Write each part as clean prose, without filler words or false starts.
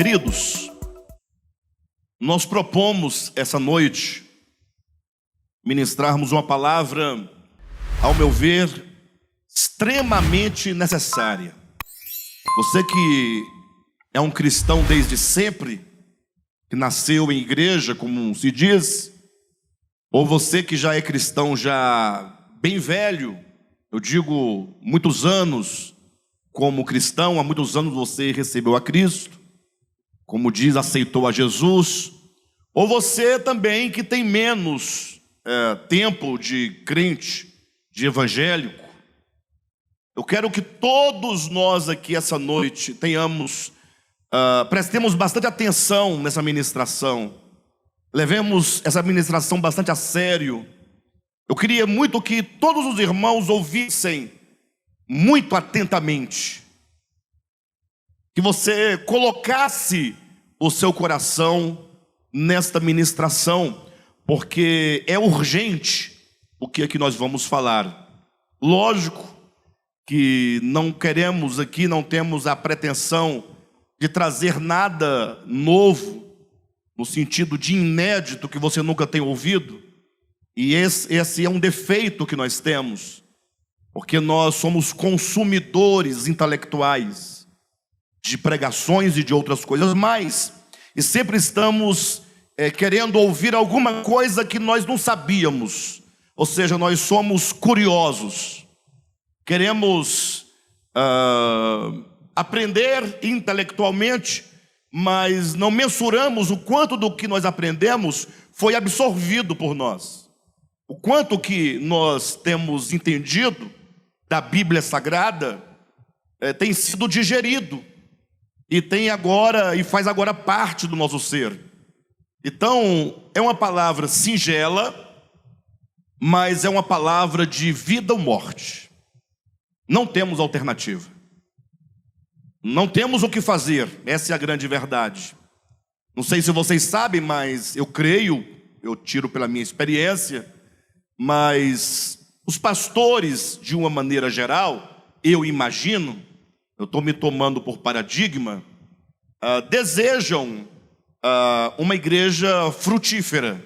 Queridos, nós propomos essa noite ministrarmos uma palavra, ao meu ver, extremamente necessária. Você que é um cristão desde sempre, que nasceu em igreja, como se diz, ou você que já é cristão já bem velho, eu digo muitos anos como cristão, há muitos anos você recebeu a Cristo, como diz, aceitou a Jesus, ou você também que tem menos tempo de crente, de evangélico. Eu quero que todos nós aqui essa noite prestemos bastante atenção nessa ministração, levemos essa ministração bastante a sério. Eu queria muito que todos os irmãos ouvissem muito atentamente, que você colocasse o seu coração nesta ministração, porque é urgente o que aqui nós vamos falar. Lógico que não queremos aqui, não temos a pretensão de trazer nada novo, no sentido de inédito que você nunca tenha ouvido, e esse é um defeito que nós temos, porque nós somos consumidores intelectuais de pregações e de outras coisas mais, e sempre estamos querendo ouvir alguma coisa que nós não sabíamos, ou seja, nós somos curiosos, queremos aprender intelectualmente, mas não mensuramos o quanto do que nós aprendemos foi absorvido por nós, o quanto que nós temos entendido da Bíblia Sagrada tem sido digerido e faz agora parte do nosso ser. Então, é uma palavra singela, mas é uma palavra de vida ou morte. Não temos alternativa. Não temos o que fazer, essa é a grande verdade. Não sei se vocês sabem, mas eu creio, eu tiro pela minha experiência, mas os pastores, de uma maneira geral, eu imagino, eu estou me tomando por paradigma, desejam uma igreja frutífera.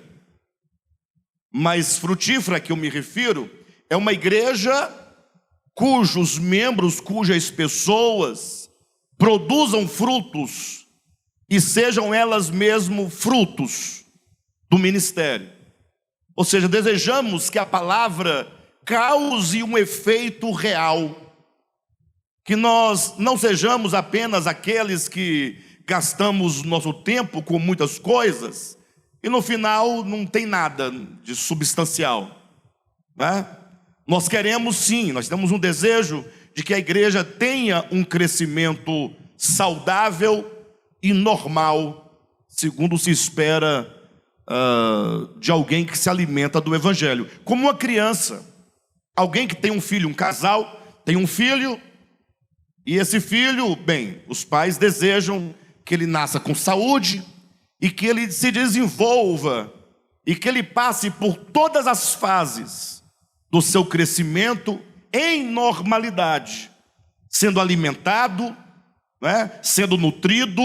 Mas frutífera que eu me refiro é uma igreja cujos membros, cujas pessoas produzam frutos e sejam elas mesmo frutos do ministério. Ou seja, desejamos que a palavra cause um efeito real, que nós não sejamos apenas aqueles que gastamos nosso tempo com muitas coisas e no final não tem nada de substancial, né? Nós queremos sim, nós temos um desejo de que a igreja tenha um crescimento saudável e normal, segundo se espera de alguém que se alimenta do evangelho, como uma criança, alguém que tem um filho, um casal tem um filho, e esse filho, bem, os pais desejam que ele nasça com saúde e que ele se desenvolva e que ele passe por todas as fases do seu crescimento em normalidade, sendo alimentado, né, sendo nutrido,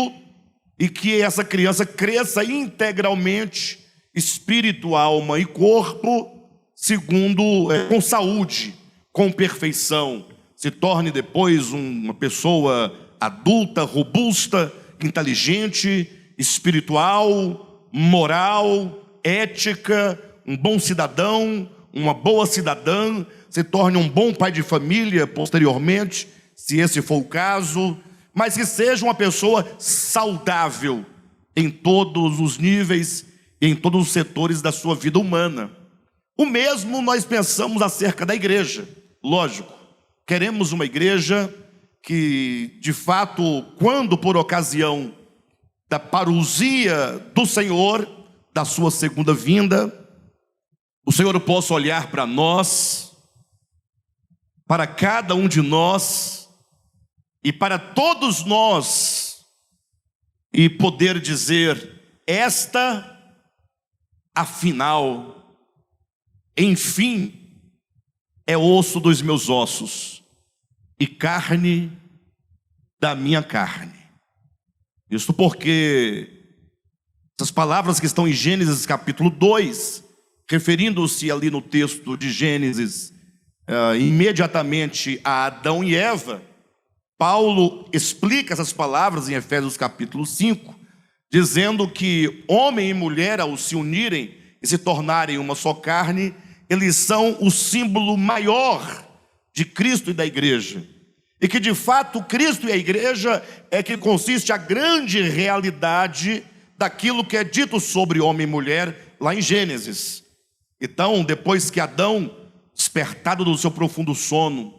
e que essa criança cresça integralmente, espírito, alma e corpo, segundo, com saúde, com perfeição, se torne depois uma pessoa adulta, robusta, inteligente, espiritual, moral, ética, um bom cidadão, uma boa cidadã, se torne um bom pai de família posteriormente, se esse for o caso, mas que seja uma pessoa saudável em todos os níveis, em todos os setores da sua vida humana. O mesmo nós pensamos acerca da igreja, lógico. Queremos uma igreja que, de fato, quando por ocasião da parousia do Senhor, da sua segunda vinda, o Senhor possa olhar para nós, para cada um de nós e para todos nós e poder dizer: esta, afinal, enfim, é osso dos meus ossos e carne da minha carne. Isso porque essas palavras que estão em Gênesis capítulo 2, referindo-se ali no texto de Gênesis, imediatamente a Adão e Eva, Paulo explica essas palavras em Efésios capítulo 5, dizendo que homem e mulher, ao se unirem e se tornarem uma só carne, eles são o símbolo maior de Cristo e da igreja. E que de fato Cristo e a igreja é que consiste a grande realidade daquilo que é dito sobre homem e mulher lá em Gênesis. Então, depois que Adão, despertado do seu profundo sono,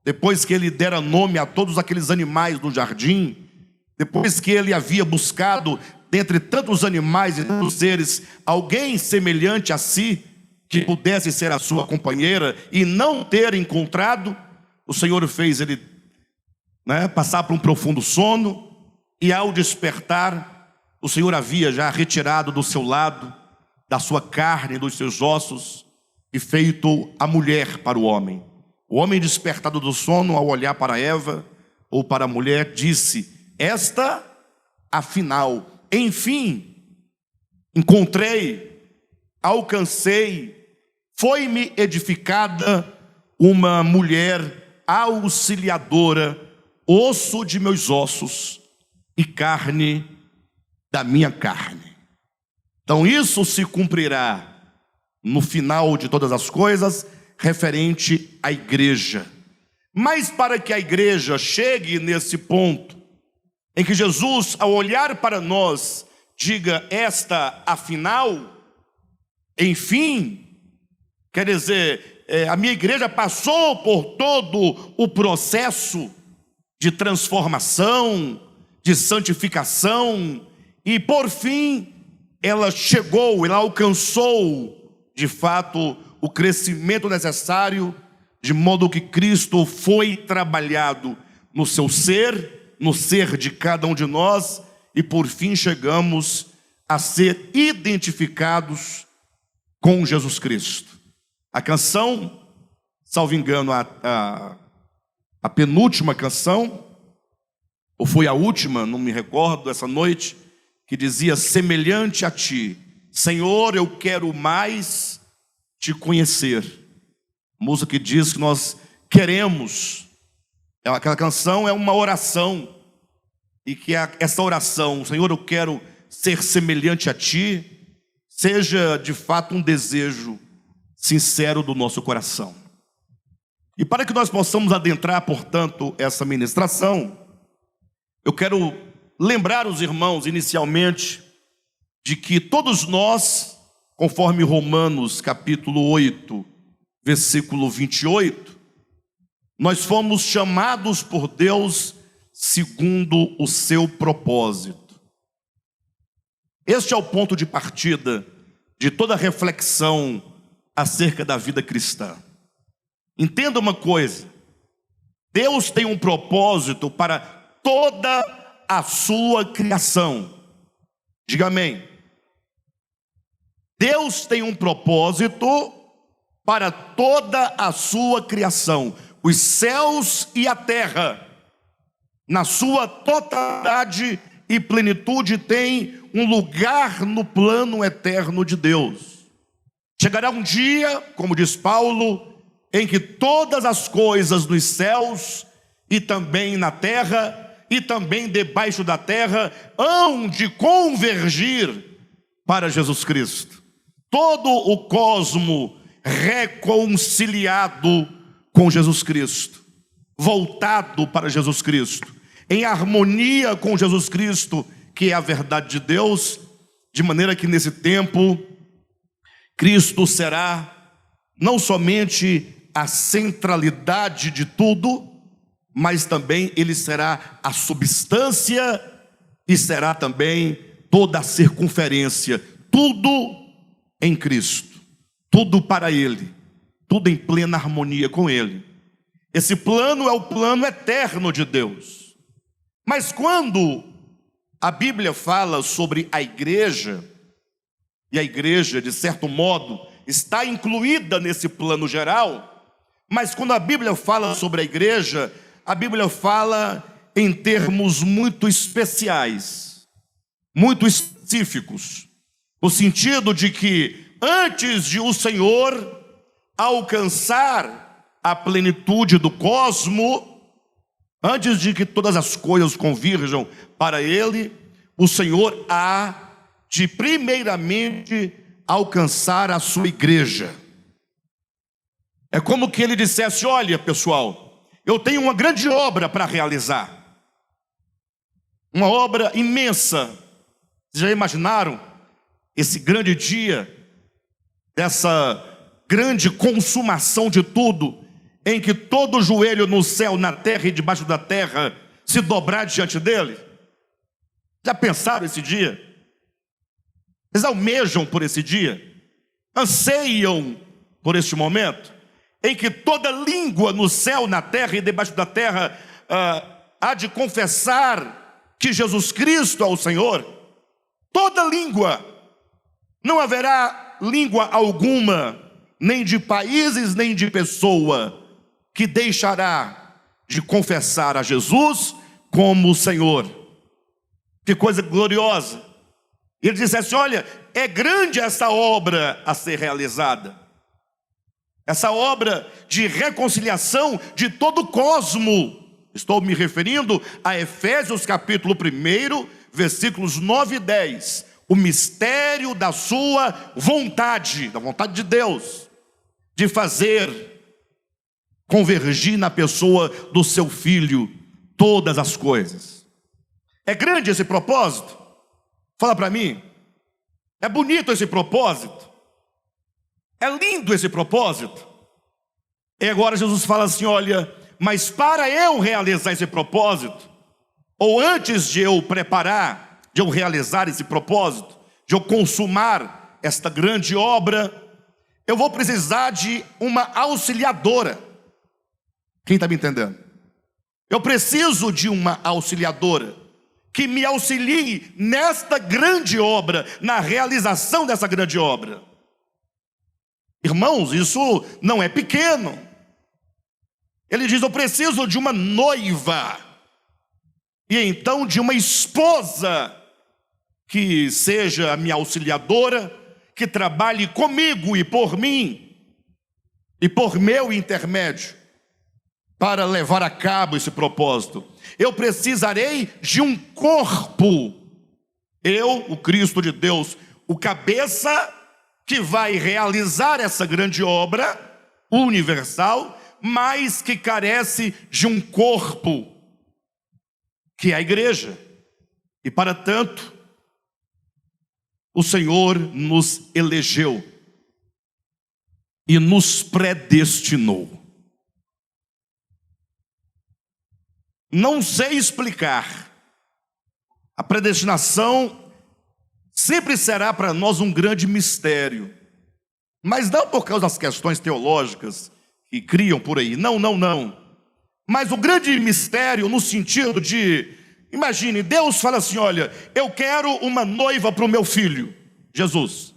depois que ele dera nome a todos aqueles animais do jardim, depois que ele havia buscado, dentre tantos animais e tantos seres, alguém semelhante a si, que pudesse ser a sua companheira, e não ter encontrado, o Senhor fez ele passar por um profundo sono, e ao despertar, o Senhor havia já retirado do seu lado, da sua carne, dos seus ossos, e feito a mulher para o homem. O homem despertado do sono, ao olhar para Eva, ou para a mulher, disse: esta, afinal, enfim, encontrei, alcancei, foi-me edificada uma mulher auxiliadora, osso de meus ossos e carne da minha carne. Então isso se cumprirá no final de todas as coisas, referente à igreja. Mas para que a igreja chegue nesse ponto, em que Jesus, ao olhar para nós, diga: esta, afinal, enfim, quer dizer, a minha igreja passou por todo o processo de transformação, de santificação, e por fim, ela chegou, ela alcançou, de fato, o crescimento necessário, de modo que Cristo foi trabalhado no seu ser, no ser de cada um de nós, e por fim chegamos a ser identificados com Jesus Cristo. A canção, salvo engano, a penúltima canção, ou foi a última, não me recordo, essa noite, que dizia: semelhante a ti, Senhor, eu quero mais te conhecer. Música que diz que nós queremos. Aquela canção é uma oração, e que essa oração, Senhor, eu quero ser semelhante a ti, seja de fato um desejo sincero do nosso coração. E para que nós possamos adentrar, portanto, essa ministração, eu quero lembrar os irmãos inicialmente de que todos nós, conforme Romanos capítulo 8, versículo 28, nós fomos chamados por Deus segundo o seu propósito. Este é o ponto de partida de toda reflexão acerca da vida cristã. Entenda uma coisa: Deus tem um propósito para toda a sua criação. Diga amém. Deus tem um propósito para toda a sua criação. Os céus e a terra, na sua totalidade e plenitude, têm um lugar no plano eterno de Deus. Chegará um dia, como diz Paulo, em que todas as coisas nos céus e também na terra e também debaixo da terra hão de convergir para Jesus Cristo. Todo o cosmo reconciliado com Jesus Cristo, voltado para Jesus Cristo, em harmonia com Jesus Cristo, que é a verdade de Deus, de maneira que nesse tempo Cristo será não somente a centralidade de tudo, mas também ele será a substância e será também toda a circunferência, tudo em Cristo, tudo para ele, tudo em plena harmonia com ele. Esse plano é o plano eterno de Deus. Mas quando a Bíblia fala sobre a igreja, e a igreja, de certo modo, está incluída nesse plano geral, mas quando a Bíblia fala sobre a Bíblia fala em termos muito especiais. muito específicos, no sentido de que antes de o Senhor alcançar a plenitude do cosmo, antes de que todas as coisas convirjam para Ele, o Senhor há de primeiramente alcançar a sua igreja. É como que Ele dissesse: olha, pessoal, eu tenho uma grande obra para realizar, uma obra imensa. Vocês já imaginaram esse grande dia, dessa grande consumação de tudo, em que todo joelho no céu, na terra e debaixo da terra se dobrar diante dele? Já pensaram esse dia? Vocês almejam por esse dia? Anseiam por este momento? Em que toda língua no céu, na terra e debaixo da terra há de confessar que Jesus Cristo é o Senhor? Toda língua. Não haverá língua alguma, nem de países, nem de pessoa, que deixará de confessar a Jesus como o Senhor. Que coisa gloriosa. Ele disse assim: olha, é grande essa obra a ser realizada, essa obra de reconciliação de todo o cosmo. Estou me referindo a Efésios capítulo 1, versículos 9 e 10. O mistério da sua vontade, da vontade de Deus, de fazer convergir na pessoa do seu Filho todas as coisas. É grande esse propósito? Fala para mim. É bonito esse propósito? É lindo esse propósito? E agora Jesus fala assim: olha, mas para eu realizar esse propósito, ou antes de eu preparar, de eu realizar esse propósito, de eu consumar esta grande obra, eu vou precisar de uma auxiliadora. Quem está me entendendo? Eu preciso de uma auxiliadora que me auxilie nesta grande obra, na realização dessa grande obra. Irmãos, isso não é pequeno. Ele diz: eu preciso de uma noiva, e então de uma esposa que seja a minha auxiliadora, que trabalhe comigo e por mim, e por meu intermédio, para levar a cabo esse propósito. Eu precisarei de um corpo. Eu, o Cristo de Deus, o cabeça que vai realizar essa grande obra universal, mas que carece de um corpo, que é a igreja. E para tanto, o Senhor nos elegeu e nos predestinou. Não sei explicar. A predestinação sempre será para nós um grande mistério, mas não por causa das questões teológicas que criam por aí, não. Mas o grande mistério no sentido de, imagine, Deus fala assim: olha, eu quero uma noiva para o meu filho, Jesus,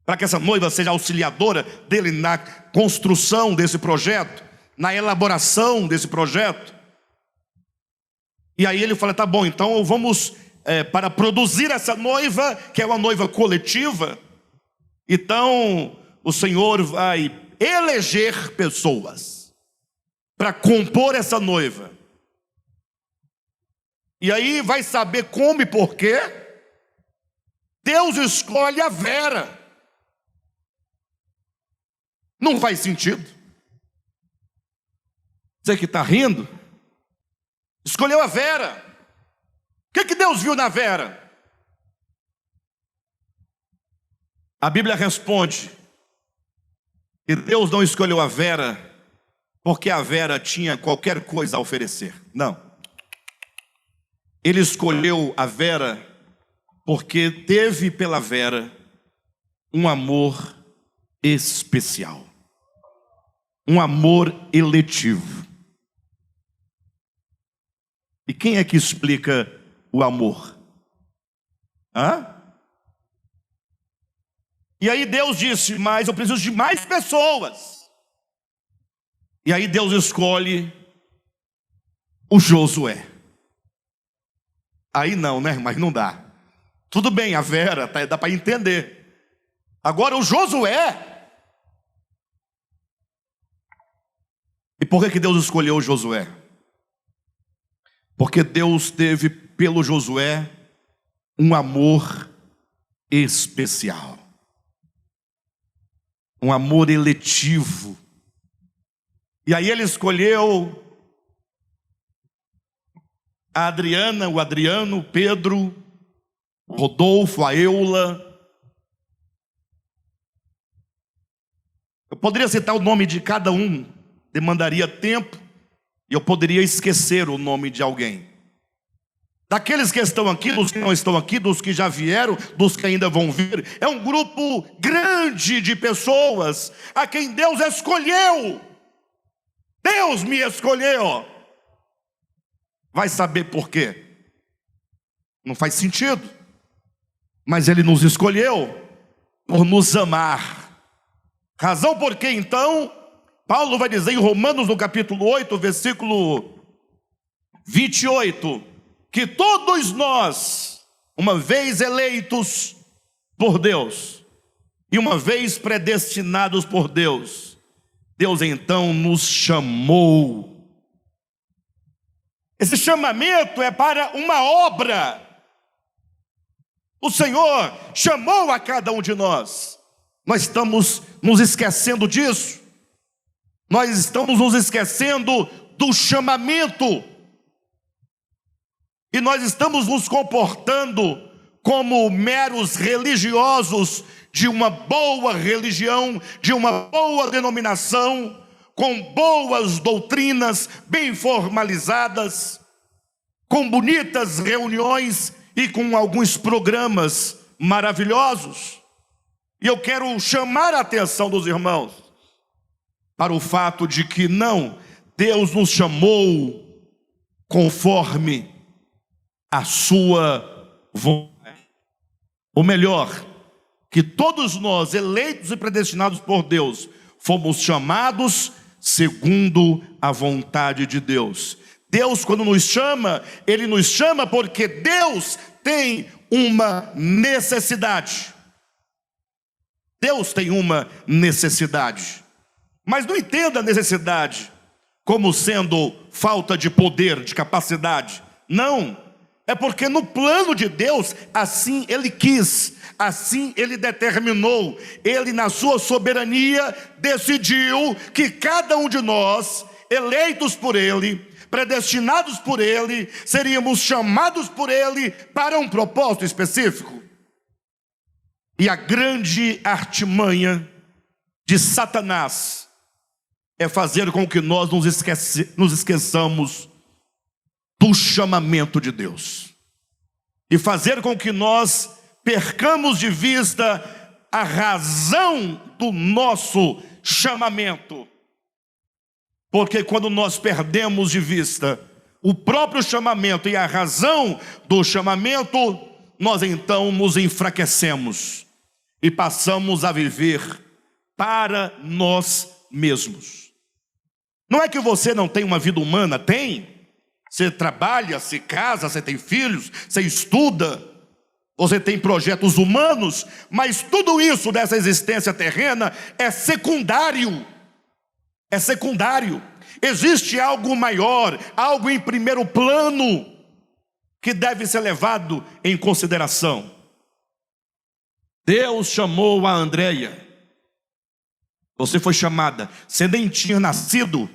para que essa noiva seja auxiliadora dele na construção desse projeto, na elaboração desse projeto. E aí ele fala: tá bom, então vamos, para produzir essa noiva, que é uma noiva coletiva, então o Senhor vai eleger pessoas para compor essa noiva. E aí vai saber como e por quê. Deus escolhe a Vera. Não faz sentido. Você que está rindo, escolheu a Vera. O que Deus viu na Vera? A Bíblia responde que Deus não escolheu a Vera porque a Vera tinha qualquer coisa a oferecer. Não. Ele escolheu a Vera porque teve pela Vera um amor especial, um amor eletivo. E quem é que explica o amor? E aí Deus disse: mas eu preciso de mais pessoas. E aí Deus escolhe o Josué. Aí não, né? Mas não dá. Tudo bem, a Vera, dá para entender. Agora o Josué. E por que Deus escolheu o Josué? Porque Deus teve pelo Josué um amor especial. Um amor eletivo. E aí ele escolheu a Adriana, o Adriano, o Pedro, o Rodolfo, a Eula. Eu poderia citar o nome de cada um, demandaria tempo, e eu poderia esquecer o nome de alguém. Daqueles que estão aqui, dos que não estão aqui, dos que já vieram, dos que ainda vão vir. É um grupo grande de pessoas a quem Deus escolheu. Deus me escolheu. Vai saber por quê? Não faz sentido. Mas Ele nos escolheu por nos amar. Razão por que então, Paulo vai dizer em Romanos no capítulo 8, versículo 28, que todos nós, uma vez eleitos por Deus, e uma vez predestinados por Deus, Deus então nos chamou. Esse chamamento é para uma obra. O Senhor chamou a cada um de nós. Nós estamos nos esquecendo disso. Nós estamos nos esquecendo do chamamento. E nós estamos nos comportando como meros religiosos de uma boa religião, de uma boa denominação, com boas doutrinas bem formalizadas, com bonitas reuniões e com alguns programas maravilhosos. E eu quero chamar a atenção dos irmãos para o fato de que não, Deus nos chamou conforme a sua vontade. Ou melhor, que todos nós, eleitos e predestinados por Deus, fomos chamados segundo a vontade de Deus. Deus, quando nos chama, Ele nos chama porque Deus tem uma necessidade. Deus tem uma necessidade. Mas não entenda a necessidade como sendo falta de poder, de capacidade. Não. É porque no plano de Deus, assim Ele quis, assim Ele determinou. Ele, na sua soberania, decidiu que cada um de nós, eleitos por Ele, predestinados por Ele, seríamos chamados por Ele para um propósito específico. E a grande artimanha de Satanás é fazer com que nós nos esqueçamos do chamamento de Deus. E fazer com que nós percamos de vista a razão do nosso chamamento. Porque quando nós perdemos de vista o próprio chamamento e a razão do chamamento, nós então nos enfraquecemos e passamos a viver para nós mesmos. Não é que você não tem uma vida humana, tem. Você trabalha, se casa, você tem filhos, você estuda, você tem projetos humanos, mas tudo isso dessa existência terrena é secundário. É secundário. Existe algo maior, algo em primeiro plano, que deve ser levado em consideração. Deus chamou a Andréia. Você foi chamada, você nem tinha nascido,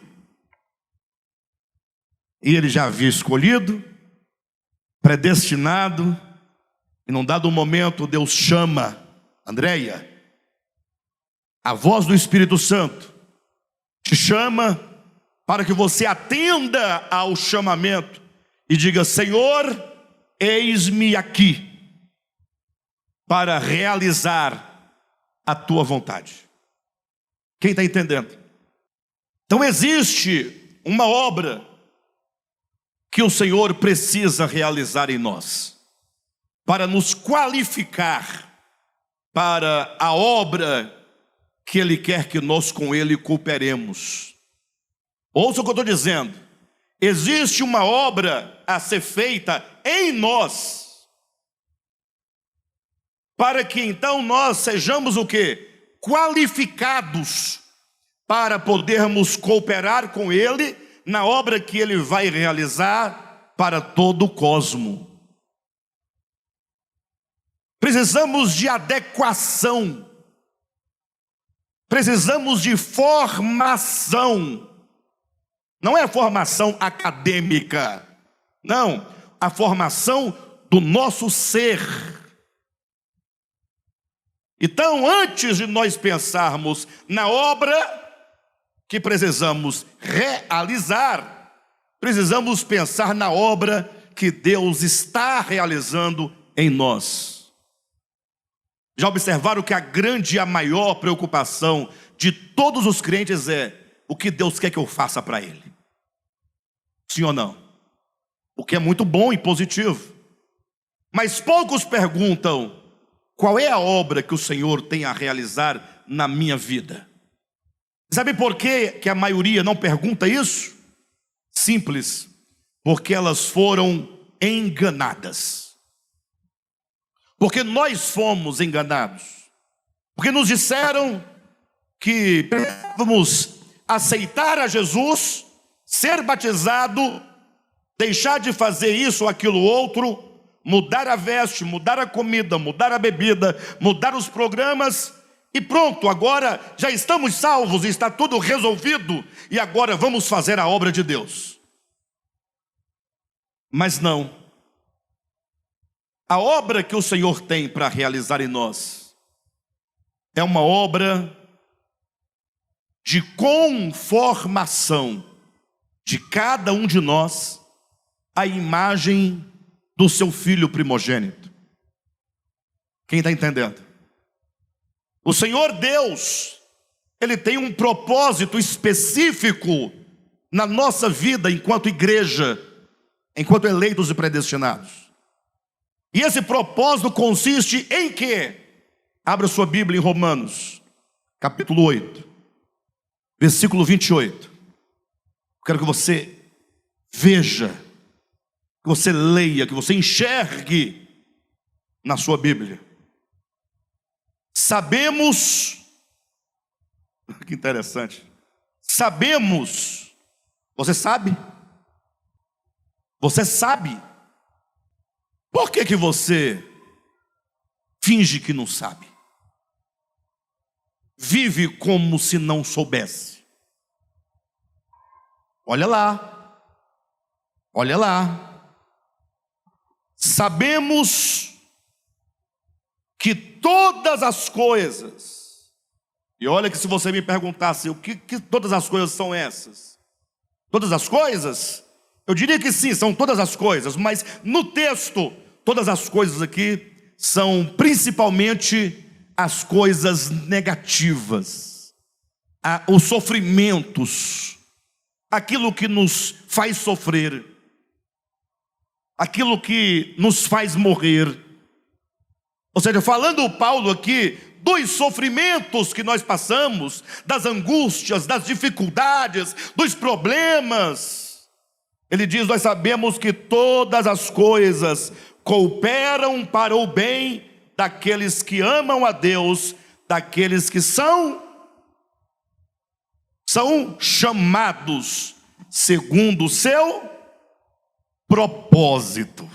e Ele já havia escolhido, predestinado, e num dado momento Deus chama Andréia. A voz do Espírito Santo te chama para que você atenda ao chamamento e diga: Senhor, eis-me aqui para realizar a tua vontade. Quem está entendendo? Então existe uma obra que o Senhor precisa realizar em nós, para nos qualificar para a obra que Ele quer que nós com Ele cooperemos. Ouça o que eu estou dizendo. Existe uma obra a ser feita em nós, para que então nós sejamos o quê? Qualificados para podermos cooperar com Ele na obra que Ele vai realizar para todo o cosmo. Precisamos de adequação, precisamos de formação. Não é formação acadêmica, não, a formação do nosso ser. Então, antes de nós pensarmos na obra que precisamos realizar, precisamos pensar na obra que Deus está realizando em nós. Já observaram que a grande e a maior preocupação de todos os crentes é o que Deus quer que eu faça para Ele? Sim ou não? O que é muito bom e positivo. Mas poucos perguntam: qual é a obra que o Senhor tem a realizar na minha vida? Sabe por que a maioria não pergunta isso? Simples, porque elas foram enganadas. Porque nós fomos enganados. Porque nos disseram que precisávamos aceitar a Jesus, ser batizado, deixar de fazer isso ou aquilo outro, mudar a veste, mudar a comida, mudar a bebida, mudar os programas, e pronto, agora já estamos salvos, está tudo resolvido, e agora vamos fazer a obra de Deus. Mas não. A obra que o Senhor tem para realizar em nós é uma obra de conformação de cada um de nós à imagem do seu Filho primogênito. Quem está entendendo? O Senhor Deus, Ele tem um propósito específico na nossa vida enquanto igreja, enquanto eleitos e predestinados. E esse propósito consiste em quê? Abra sua Bíblia em Romanos, capítulo 8, versículo 28. Quero que você veja, que você leia, que você enxergue na sua Bíblia. Sabemos, que interessante, sabemos, você sabe? Você sabe? Por que você finge que não sabe? Vive como se não soubesse. Olha lá, olha lá. Sabemos que todas as coisas, e olha que se você me perguntasse o que todas as coisas são essas, todas as coisas, eu diria que sim, são todas as coisas, mas no texto, todas as coisas aqui são principalmente as coisas negativas, os sofrimentos, aquilo que nos faz sofrer, aquilo que nos faz morrer. Ou seja, falando Paulo aqui dos sofrimentos que nós passamos, das angústias, das dificuldades, dos problemas, ele diz: nós sabemos que todas as coisas cooperam para o bem daqueles que amam a Deus, daqueles que são chamados segundo o seu propósito.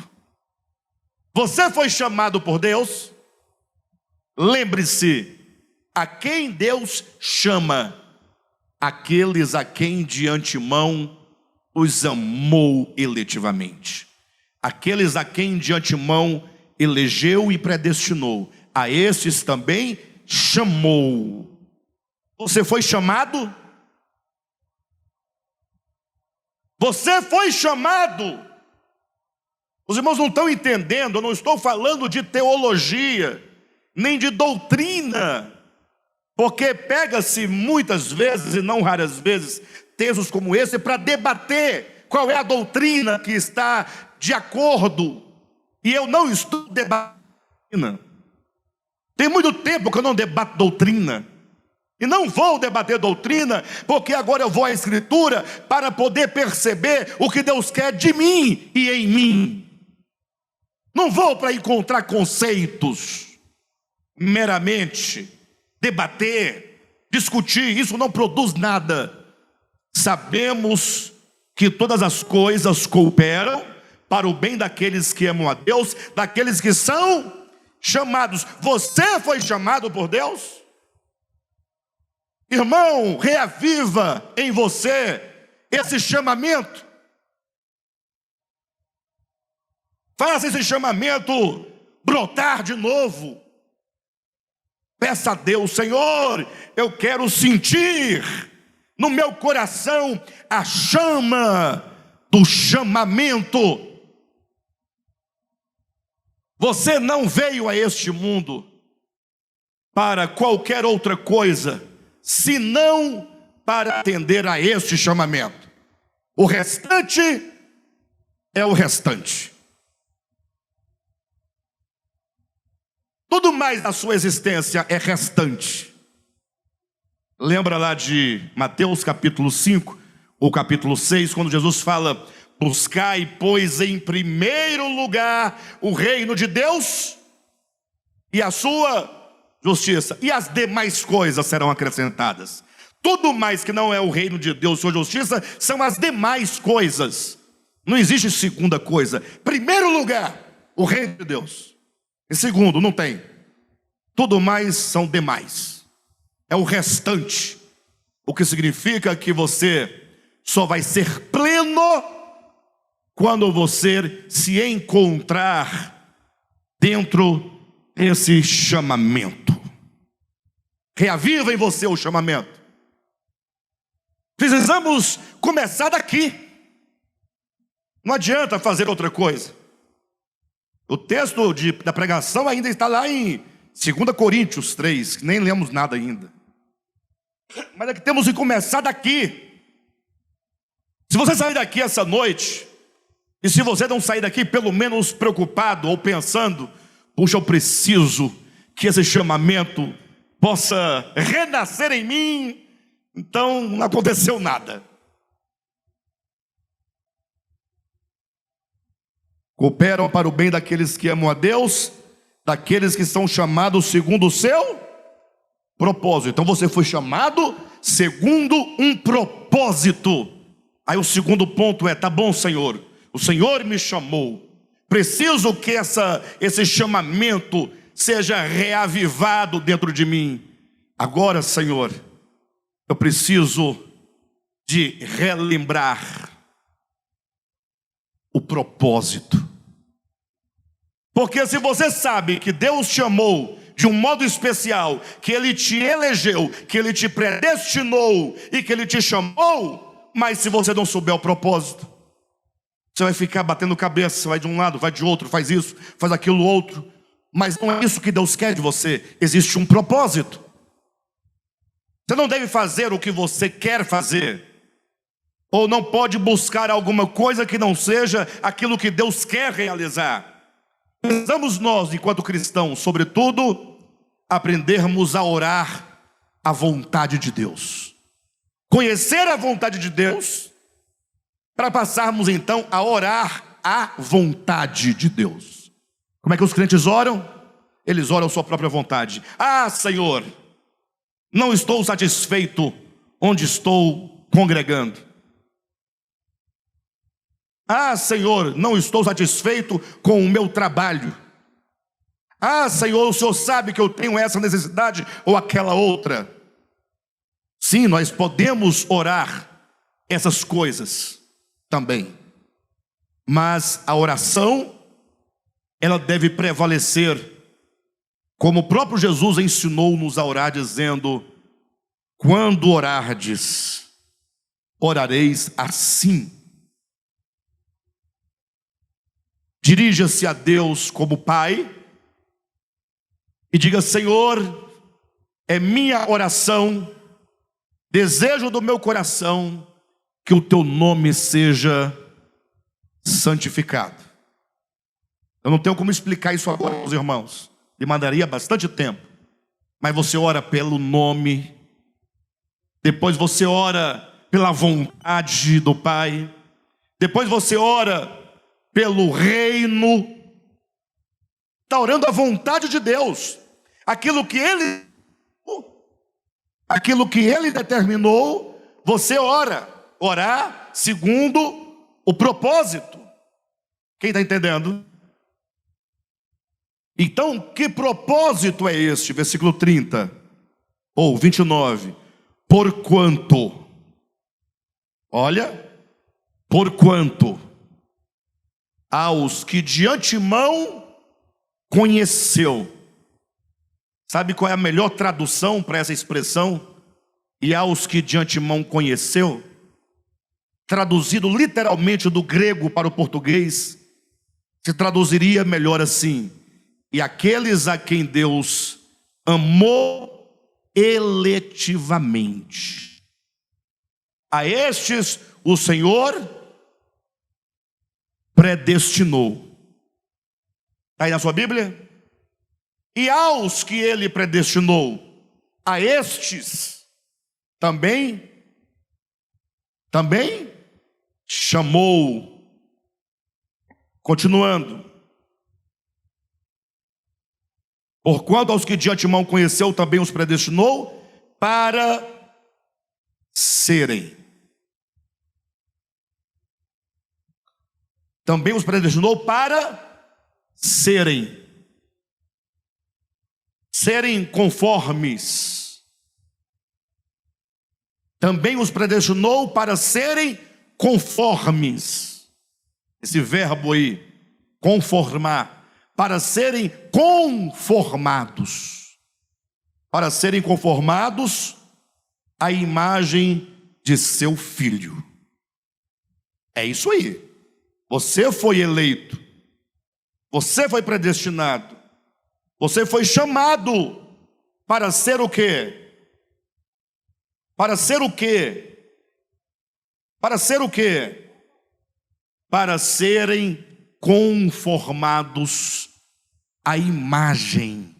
Você foi chamado por Deus? Lembre-se, a quem Deus chama? Aqueles a quem de antemão os amou eletivamente. Aqueles a quem de antemão elegeu e predestinou, a esses também chamou. Você foi chamado? Você foi chamado. Os irmãos não estão entendendo, eu não estou falando de teologia, nem de doutrina, porque pega-se muitas vezes, e não raras vezes, textos como esse para debater qual é a doutrina que está de acordo, e eu não estou debatendo. Tem muito tempo que eu não debato doutrina, e não vou debater doutrina, porque agora eu vou à Escritura para poder perceber o que Deus quer de mim e em mim. Não vou para encontrar conceitos, meramente debater, discutir, isso não produz nada. Sabemos que todas as coisas cooperam para o bem daqueles que amam a Deus, daqueles que são chamados. Você foi chamado por Deus? Irmão, reaviva em você esse chamamento. Faça esse chamamento brotar de novo. Peça a Deus: Senhor, eu quero sentir no meu coração a chama do chamamento. Você não veio a este mundo para qualquer outra coisa, senão para atender a este chamamento. O restante é o restante. Tudo mais da sua existência é restante. Lembra lá de Mateus capítulo 5, ou capítulo 6, quando Jesus fala: buscai, pois, em primeiro lugar o reino de Deus e a sua justiça, e as demais coisas serão acrescentadas. Tudo mais que não é o reino de Deus e sua justiça são as demais coisas. Não existe segunda coisa. Primeiro lugar, o reino de Deus. Em segundo, não tem. Tudo mais são demais. É o restante. O que significa que você só vai ser pleno quando você se encontrar dentro desse chamamento. Reaviva em você o chamamento. Precisamos começar daqui. Não adianta fazer outra coisa. O texto da pregação ainda está lá em 2 Coríntios 3, que nem lemos nada ainda. Mas é que temos que começar daqui. Se você sair daqui essa noite, e se você não sair daqui pelo menos preocupado ou pensando: puxa, eu preciso que esse chamamento possa renascer em mim, então não aconteceu nada. Cooperam para o bem daqueles que amam a Deus, daqueles que são chamados segundo o seu propósito. Então você foi chamado segundo um propósito. Aí o segundo ponto é: tá bom, Senhor, o Senhor me chamou. Preciso que esse chamamento seja reavivado dentro de mim. Agora, Senhor, eu preciso de relembrar o propósito. Porque se você sabe que Deus chamou de um modo especial, que Ele te elegeu, que Ele te predestinou e que Ele te chamou, mas se você não souber o propósito, você vai ficar batendo cabeça, vai de um lado, vai de outro, faz isso, faz aquilo outro. Mas não é isso que Deus quer de você. Existe um propósito. Você não deve fazer o que você quer fazer, ou não pode buscar alguma coisa que não seja aquilo que Deus quer realizar. Precisamos nós, enquanto cristãos, sobretudo, aprendermos a orar a vontade de Deus. Conhecer a vontade de Deus, para passarmos então a orar a vontade de Deus. Como é que os crentes oram? Eles oram a sua própria vontade. Ah, Senhor, não estou satisfeito onde estou congregando. Ah, Senhor, não estou satisfeito com o meu trabalho. Ah, Senhor, o Senhor sabe que eu tenho essa necessidade ou aquela outra. Sim, nós podemos orar essas coisas também. Mas a oração, ela deve prevalecer, como o próprio Jesus ensinou-nos a orar, dizendo: quando orardes, orareis assim. Dirija-se a Deus como Pai e diga: Senhor, é minha oração, desejo do meu coração que o teu nome seja santificado. Eu não tenho como explicar isso agora para os irmãos, demandaria bastante tempo. Mas você ora pelo nome, depois você ora pela vontade do Pai, depois você ora pelo reino. Está orando a vontade de Deus. Aquilo que ele determinou, você ora. Orar segundo o propósito. Quem está entendendo? Então, que propósito é este? Versículo 30 ou 29. Porquanto, olha, porquanto aos que de antemão conheceu. Sabe qual é a melhor tradução para essa expressão? E aos que de antemão conheceu? Traduzido literalmente do grego para o português, se traduziria melhor assim: e aqueles a quem Deus amou eletivamente, a estes o Senhor predestinou. Está aí na sua Bíblia? E aos que ele predestinou, a estes também chamou. Continuando. Porquanto aos que de antemão conheceu, também os predestinou para serem. Também os predestinou para serem. Serem conformes. Também os predestinou para serem conformes. Esse verbo aí, conformar. Para serem conformados. Para serem conformados à imagem de seu Filho. É isso aí. Você foi eleito. Você foi predestinado. Você foi chamado para ser o quê? Para ser o quê? Para ser o quê? Para serem conformados à imagem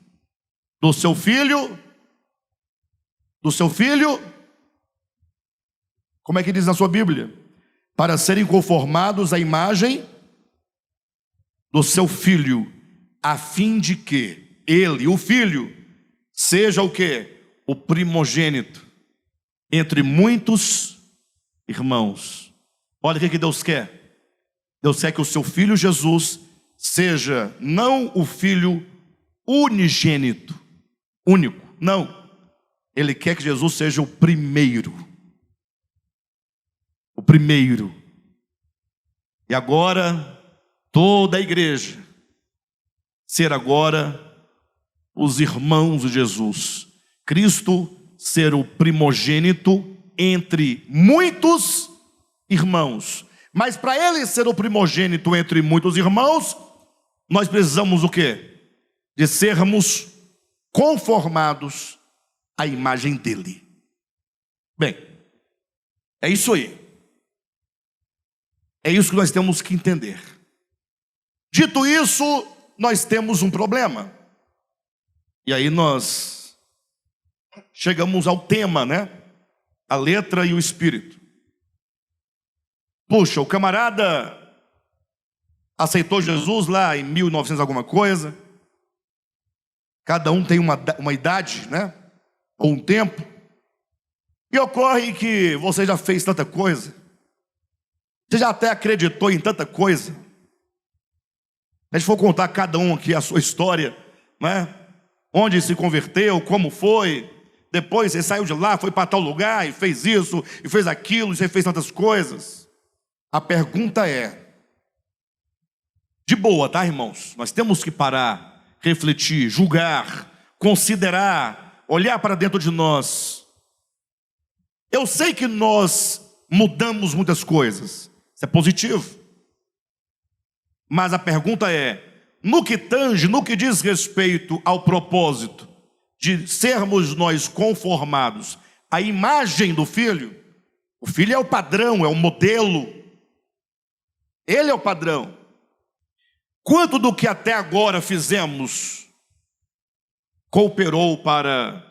do seu Filho. Do seu Filho. Como é que diz na sua Bíblia? Para serem conformados à imagem do seu Filho, a fim de que ele, o Filho, seja o quê? O primogênito entre muitos irmãos. Olha o que Deus quer. Deus quer que o seu Filho Jesus seja não o Filho unigênito, único, não. Ele quer que Jesus seja o primeiro. O primeiro. E agora, toda a igreja ser agora os irmãos de Jesus. Cristo ser o primogênito entre muitos irmãos. Mas para ele ser o primogênito entre muitos irmãos, nós precisamos o quê? De sermos conformados à imagem dele. Bem, é isso aí. É isso que nós temos que entender. Dito isso, nós temos um problema. E aí nós chegamos ao tema, né? A letra e o espírito. Puxa, o camarada aceitou Jesus lá em 1900 alguma coisa. Cada um tem uma idade, né? Ou um tempo. E ocorre que você já fez tanta coisa. Você já até acreditou em tanta coisa. A gente for contar cada um aqui a sua história, né? Onde se converteu, como foi. Depois você saiu de lá, foi para tal lugar e fez isso, e fez aquilo, e você fez tantas coisas. A pergunta é, de boa, tá, irmãos? Nós temos que parar, refletir, julgar, considerar, olhar para dentro de nós. Eu sei que nós mudamos muitas coisas, isso é positivo. Mas a pergunta é, no que tange, no que diz respeito ao propósito de sermos nós conformados à imagem do Filho, o Filho é o padrão, é o modelo. Ele é o padrão. Quanto do que até agora fizemos cooperou para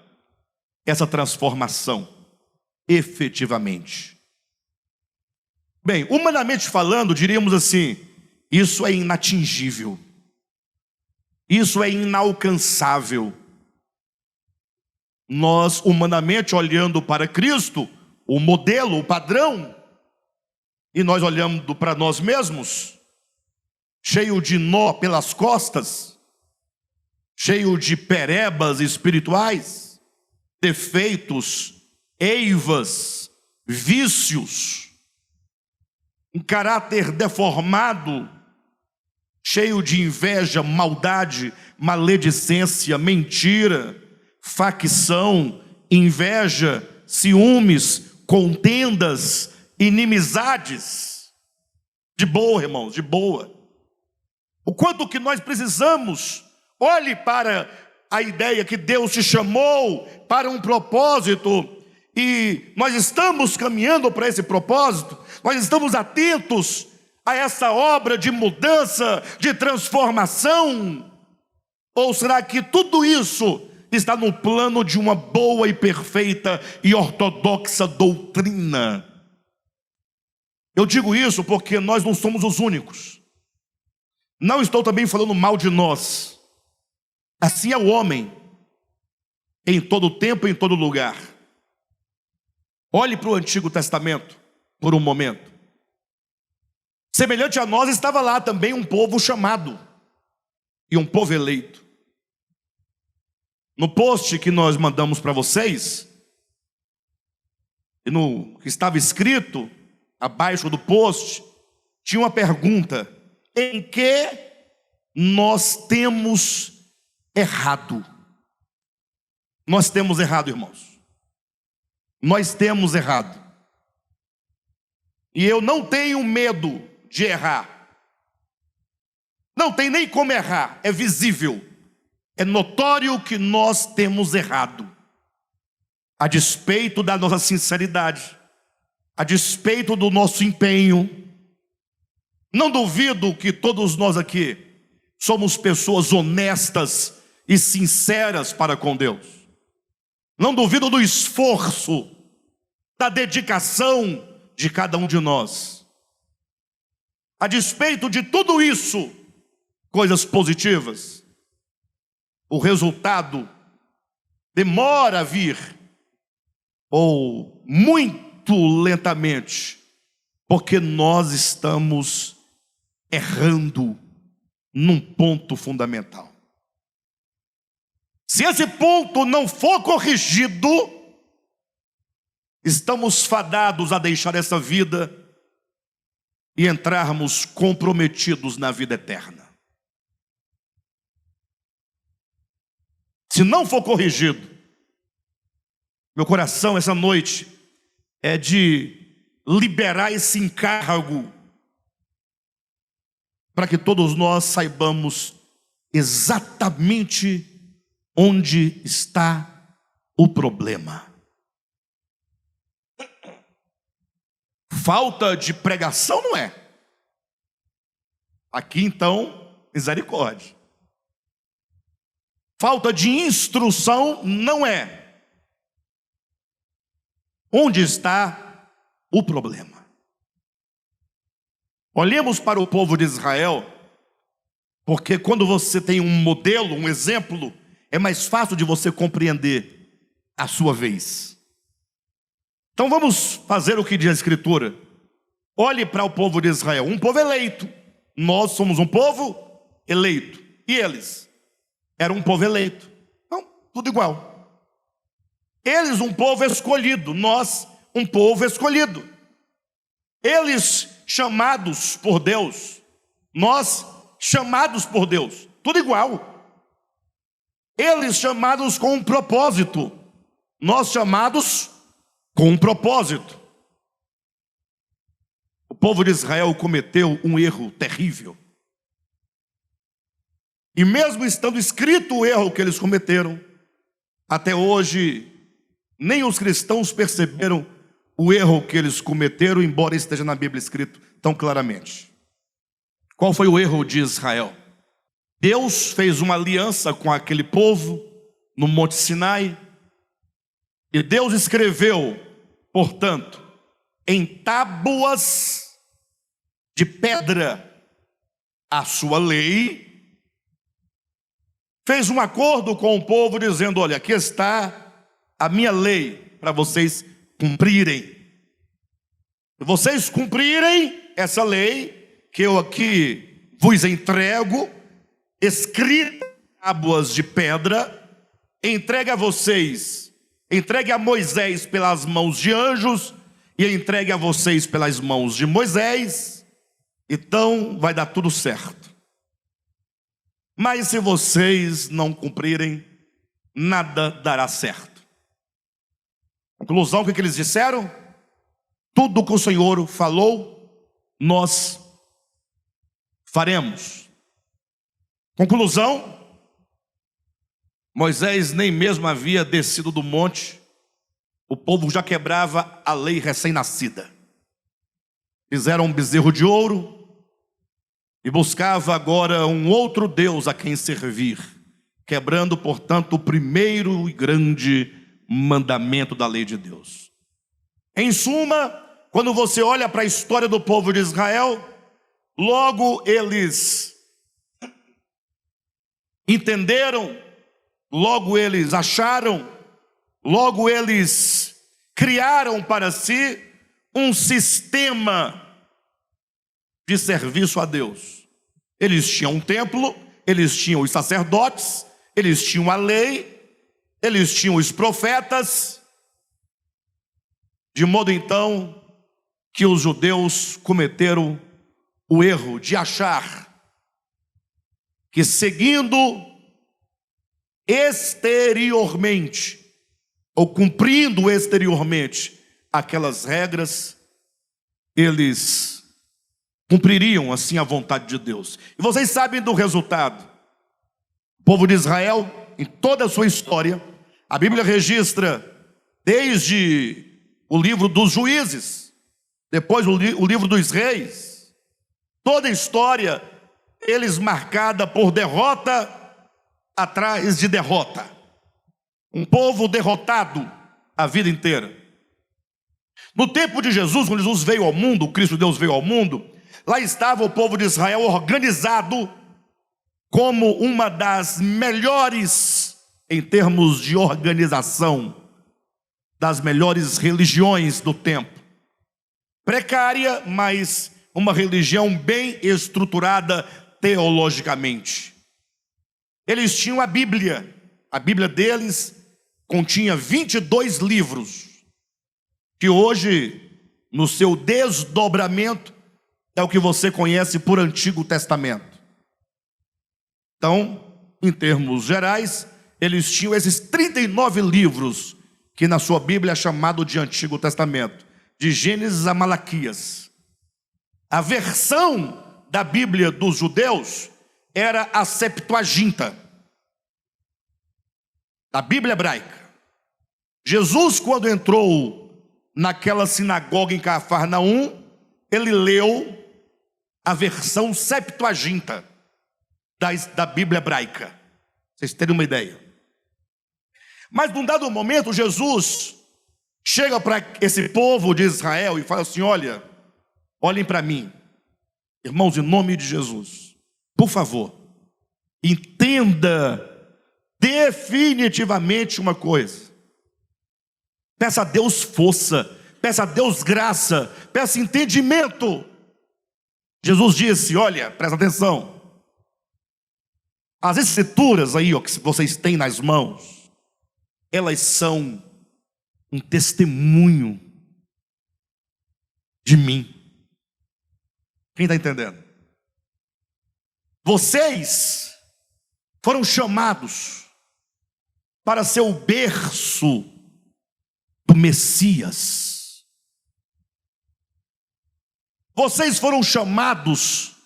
essa transformação, efetivamente? Bem, humanamente falando, diríamos assim, isso é inatingível. Isso é inalcançável. nós humanamente olhando para Cristo, o modelo, o padrão, e nós olhando para nós mesmos, cheio de nó pelas costas, cheio de perebas espirituais, defeitos, eivas, vícios, um caráter deformado, cheio de inveja, maldade, maledicência, mentira, facção, inveja, ciúmes, contendas, inimizades. De boa, irmãos, de boa. O quanto que nós precisamos, olhe para a ideia que Deus te chamou para um propósito, e nós estamos caminhando para esse propósito, nós estamos atentos a essa obra de mudança, de transformação, ou será que tudo isso está no plano de uma boa e perfeita e ortodoxa doutrina? Eu digo isso porque nós não somos os únicos. Não estou também falando mal de nós. Assim é o homem, em todo tempo e em todo lugar. Olhe para o Antigo Testamento por um momento. Semelhante a nós estava lá também um povo chamado e um povo eleito. No post que nós mandamos para vocês, e no que estava escrito abaixo do post, tinha uma pergunta: em que nós temos errado? Nós temos errado, irmãos. Nós temos errado. E eu não tenho medo de errar. Não tem nem como errar, é visível. É notório que nós temos errado. A despeito da nossa sinceridade, a despeito do nosso empenho. Não duvido que todos nós aqui somos pessoas honestas e sinceras para com Deus. Não duvido do esforço, da dedicação de cada um de nós. A despeito de tudo isso, coisas positivas, o resultado demora a vir, ou muito lentamente, porque nós estamos errando num ponto fundamental. Se esse ponto não for corrigido, estamos fadados a deixar essa vida e entrarmos comprometidos na vida eterna. Se não for corrigido, meu coração essa noite é de liberar esse encargo para que todos nós saibamos exatamente onde está o problema. Falta de pregação não é. Aqui então, misericórdia. Falta de instrução não é. Onde está o problema? Olhemos para o povo de Israel, porque quando você tem um modelo, um exemplo, é mais fácil de você compreender a sua vez. Então vamos fazer o que diz a Escritura. Olhe para o povo de Israel, um povo eleito. Nós somos um povo eleito. E eles? Eram um povo eleito. Não, tudo igual. Eles um povo escolhido, nós um povo escolhido. Eles chamados por Deus, nós chamados por Deus, tudo igual. Eles chamados com um propósito, nós chamados com um propósito. O povo de Israel cometeu um erro terrível. E mesmo estando escrito o erro que eles cometeram, até hoje nem os cristãos perceberam o erro que eles cometeram, embora esteja na Bíblia escrito tão claramente. Qual foi o erro de Israel? Deus fez uma aliança com aquele povo no Monte Sinai, e Deus escreveu, portanto, em tábuas de pedra a sua lei, fez um acordo com o povo dizendo: olha, aqui está a minha lei para vocês cumprirem. Se vocês cumprirem essa lei que eu aqui vos entrego, escrita em tábuas de pedra, entregue a vocês, entregue a Moisés pelas mãos de anjos e entregue a vocês pelas mãos de Moisés, então vai dar tudo certo. Mas se vocês não cumprirem, nada dará certo. Conclusão, o que eles disseram? Tudo que o Senhor falou, nós faremos. Conclusão, Moisés nem mesmo havia descido do monte, o povo já quebrava a lei recém-nascida. Fizeram um bezerro de ouro e buscava agora um outro Deus a quem servir, quebrando, portanto, o primeiro e grande mandamento da lei de Deus. Em suma, quando você olha para a história do povo de Israel, logo eles entenderam, logo eles acharam, logo eles criaram para si um sistema de serviço a Deus. Eles tinham um templo, eles tinham os sacerdotes, eles tinham a lei, eles tinham os profetas, de modo então que os judeus cometeram o erro de achar que seguindo exteriormente, ou cumprindo exteriormente aquelas regras, eles cumpririam assim a vontade de Deus. E vocês sabem do resultado. O povo de Israel, em toda a sua história, a Bíblia registra desde o livro dos Juízes, depois o livro dos Reis, toda a história eles marcada por derrota atrás de derrota. Um povo derrotado a vida inteira. No tempo de Jesus, quando Jesus veio ao mundo, o Cristo Deus veio ao mundo, lá estava o povo de Israel organizado como uma das melhores, em termos de organização, das melhores religiões do tempo. Precária, mas uma religião bem estruturada teologicamente. Eles tinham a Bíblia deles continha 22 livros, que hoje, no seu desdobramento, é o que você conhece por Antigo Testamento. Então, em termos gerais, eles tinham esses 39 livros, que na sua Bíblia é chamado de Antigo Testamento, de Gênesis a Malaquias. A versão da Bíblia dos judeus era a Septuaginta, da Bíblia hebraica. Jesus, quando entrou naquela sinagoga em Cafarnaum, ele leu a versão Septuaginta da Bíblia hebraica. Vocês terem uma ideia. Mas num dado momento, Jesus chega para esse povo de Israel e fala assim: olhem para mim, irmãos, em nome de Jesus, por favor, entenda definitivamente uma coisa. Peça a Deus força, peça a Deus graça, peça entendimento. Jesus disse: olha, presta atenção, as escrituras aí, que vocês têm nas mãos, elas são um testemunho de mim. Quem está entendendo? Vocês foram chamados para ser o berço do Messias. Vocês foram chamados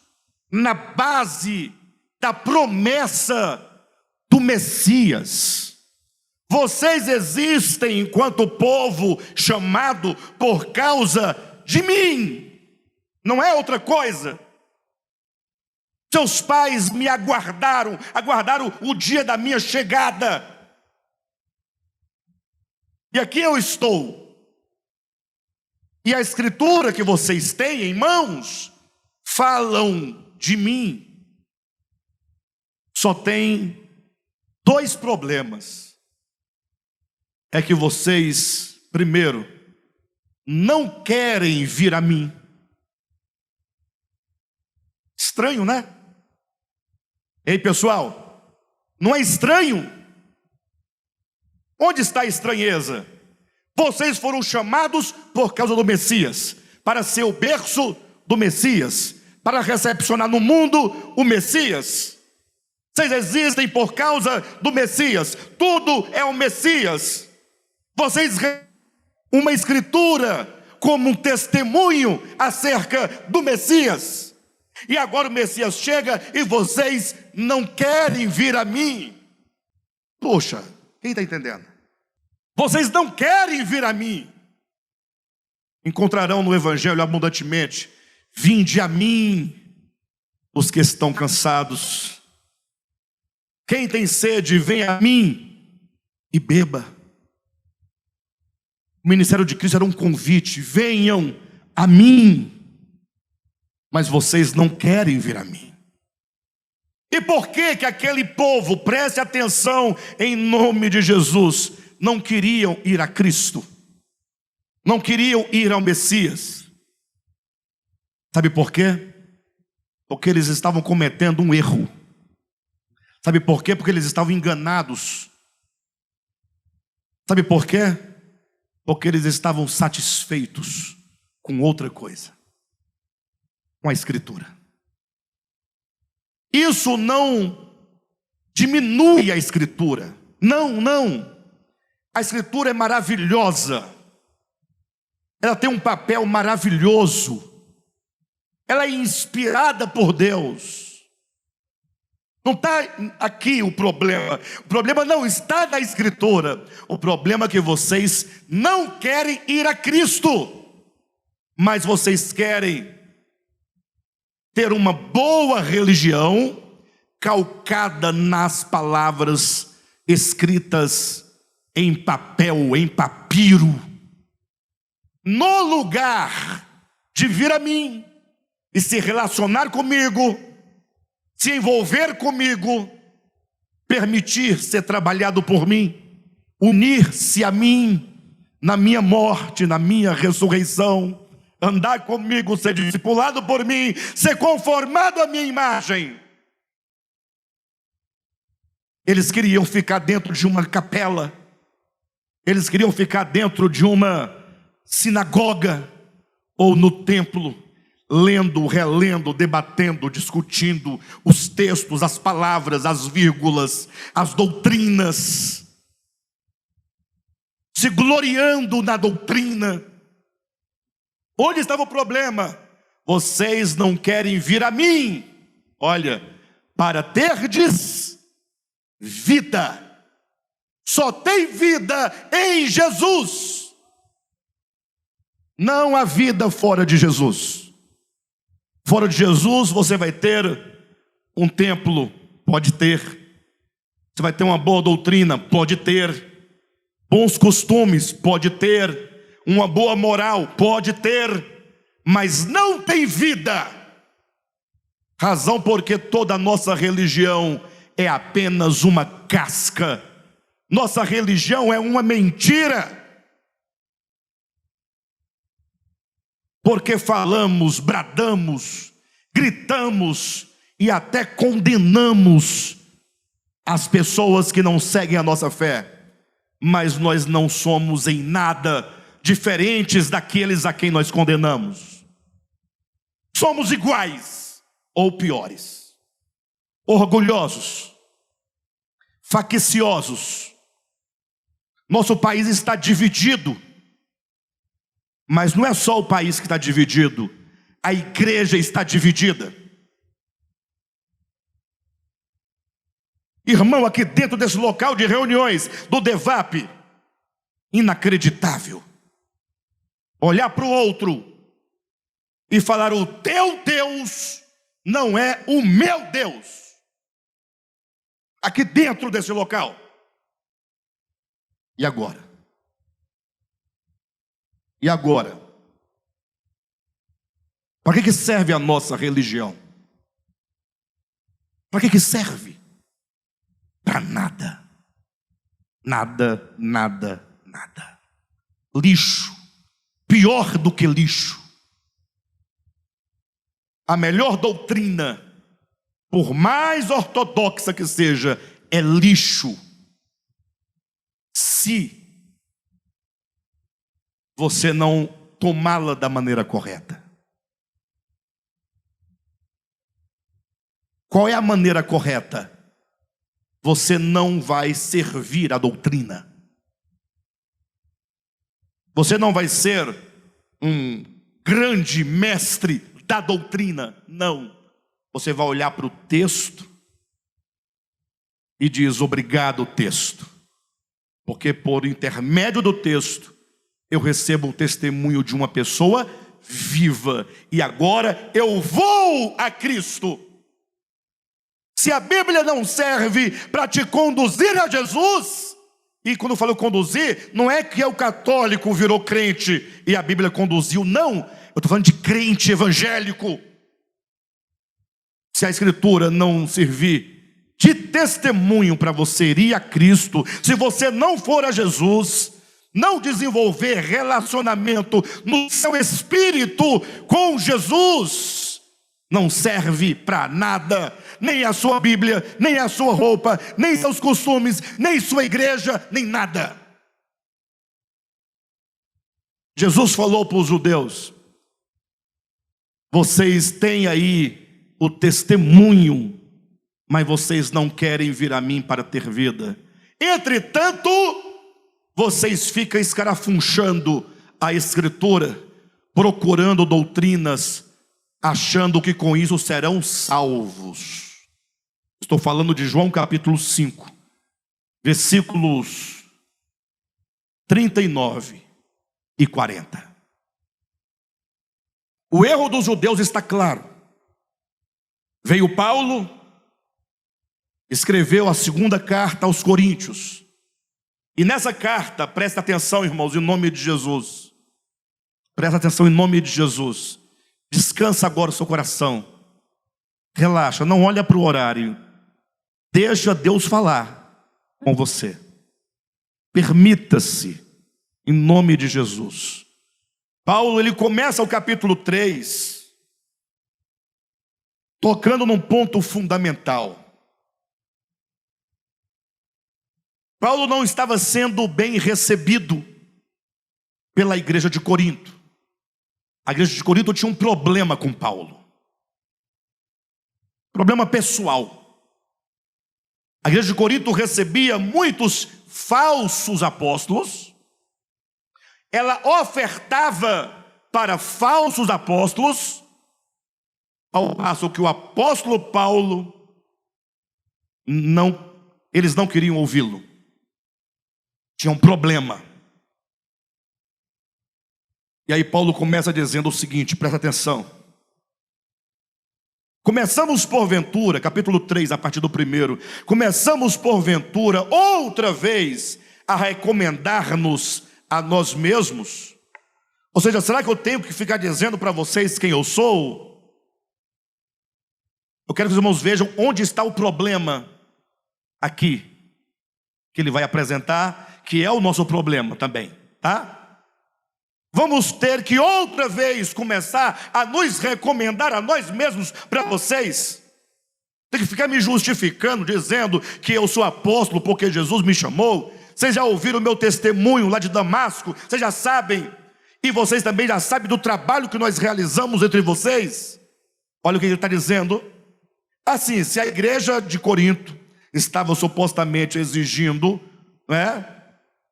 na base da promessa do Messias. Vocês existem enquanto povo chamado por causa de mim, não é outra coisa. Seus pais me aguardaram o dia da minha chegada. E aqui eu estou. E a escritura que vocês têm em mãos falam de mim. Só tem dois problemas. é que vocês, primeiro, não querem vir a mim. Estranho, né? Ei, pessoal, não é estranho? Onde está a estranheza? Vocês foram chamados por causa do Messias, para ser o berço do Messias, para recepcionar no mundo o Messias. Vocês existem por causa do Messias, tudo é o Messias. Vocês uma escritura como um testemunho acerca do Messias. E agora o Messias chega e vocês não querem vir a mim. Poxa, quem está entendendo? Vocês não querem vir a mim. Encontrarão no Evangelho abundantemente: vinde a mim, os que estão cansados. Quem tem sede, venha a mim e beba. O ministério de Cristo era um convite: venham a mim. Mas vocês não querem vir a mim. E por que que aquele povo, preste atenção em nome de Jesus, não queriam ir a Cristo? Não queriam ir ao Messias? Sabe por quê? Porque eles estavam cometendo um erro. Sabe por quê? Porque eles estavam enganados. Sabe por quê? Porque eles estavam satisfeitos com outra coisa, com a Escritura. Isso não diminui a Escritura. Não, não. A Escritura é maravilhosa. Ela tem um papel maravilhoso. Ela é inspirada por Deus. Não está aqui o problema. O problema não está na Escritura. O problema é que vocês não querem ir a Cristo, mas vocês querem ter uma boa religião calcada nas palavras escritas em papel, em papiro, no lugar de vir a mim e se relacionar comigo, se envolver comigo, permitir ser trabalhado por mim, unir-se a mim na minha morte, na minha ressurreição, andar comigo, ser discipulado por mim, ser conformado à minha imagem. Eles queriam ficar dentro de uma capela, eles queriam ficar dentro de uma sinagoga ou no templo, lendo, relendo, debatendo, discutindo os textos, as palavras, as vírgulas, as doutrinas, se gloriando na doutrina. Onde estava o problema? Vocês não querem vir a mim, olha, para terdes vida. Só tem vida em Jesus. Não há vida fora de Jesus. Fora de Jesus você vai ter um templo, pode ter. Você vai ter uma boa doutrina, pode ter. Bons costumes, pode ter. Uma boa moral, pode ter. Mas não tem vida. Razão porque toda a nossa religião é apenas uma casca. Nossa religião é uma mentira. Porque falamos, bradamos, gritamos e até condenamos as pessoas que não seguem a nossa fé, mas nós não somos em nada diferentes daqueles a quem nós condenamos. Somos iguais ou piores, orgulhosos, facciosos. Nosso país está dividido. Mas não é só o país que está dividido, a igreja está dividida. Irmão, aqui dentro desse local de reuniões do DEVAP, inacreditável olhar para o outro e falar: o teu Deus não é o meu Deus. Aqui dentro desse local. E agora? E agora? Para que serve a nossa religião? Para que serve? Para nada. Nada, nada, nada. nada. Lixo. Pior do que lixo. A melhor doutrina, por mais ortodoxa que seja, é lixo. Se você não tomá-la da maneira correta. Qual é a maneira correta? Você não vai servir a doutrina. Você não vai ser um grande mestre da doutrina. Não. Você vai olhar para o texto e diz: obrigado, texto. Porque por intermédio do texto, eu recebo o testemunho de uma pessoa viva. E agora eu vou a Cristo. Se a Bíblia não serve para te conduzir a Jesus... E quando eu falo conduzir, não é que o católico virou crente e a Bíblia conduziu, não. Eu estou falando de crente evangélico. Se a Escritura não servir de testemunho para você ir a Cristo, se você não for a Jesus, não desenvolver relacionamento no seu espírito com Jesus, não serve para nada. Nem a sua Bíblia, nem a sua roupa, nem seus costumes, nem sua igreja, nem nada. Jesus falou para os judeus: vocês têm aí o testemunho, mas vocês não querem vir a mim para ter vida. Entretanto, vocês ficam escarafunchando a Escritura, procurando doutrinas, achando que com isso serão salvos. Estou falando de João capítulo 5, versículos 39 e 40. O erro dos judeus está claro. Veio Paulo, escreveu a segunda carta aos Coríntios. E nessa carta, presta atenção, irmãos, em nome de Jesus. Presta atenção em nome de Jesus. Descansa agora o seu coração. Relaxa, não olha para o horário. Deixa Deus falar com você. Permita-se, em nome de Jesus. Paulo, ele começa o capítulo 3, tocando num ponto fundamental. Paulo não estava sendo bem recebido pela igreja de Corinto. A igreja de Corinto tinha um problema com Paulo. Problema pessoal. A igreja de Corinto recebia muitos falsos apóstolos. Ela ofertava para falsos apóstolos, ao passo que o apóstolo Paulo, eles não queriam ouvi-lo. Tinha um problema. E aí Paulo começa dizendo o seguinte, presta atenção. Começamos porventura, capítulo 3, a partir do 1. Começamos porventura outra vez a recomendar-nos a nós mesmos? Ou seja, será que eu tenho que ficar dizendo para vocês quem eu sou? Eu quero que os irmãos vejam onde está o problema aqui, que ele vai apresentar, que é o nosso problema também, tá? Vamos ter que outra vez começar a nos recomendar a nós mesmos para vocês. Tem que ficar me justificando, dizendo que eu sou apóstolo porque Jesus me chamou. Vocês já ouviram o meu testemunho lá de Damasco, vocês já sabem. E vocês também já sabem do trabalho que nós realizamos entre vocês. Olha o que ele está dizendo. Assim, se a igreja de Corinto estava supostamente exigindo,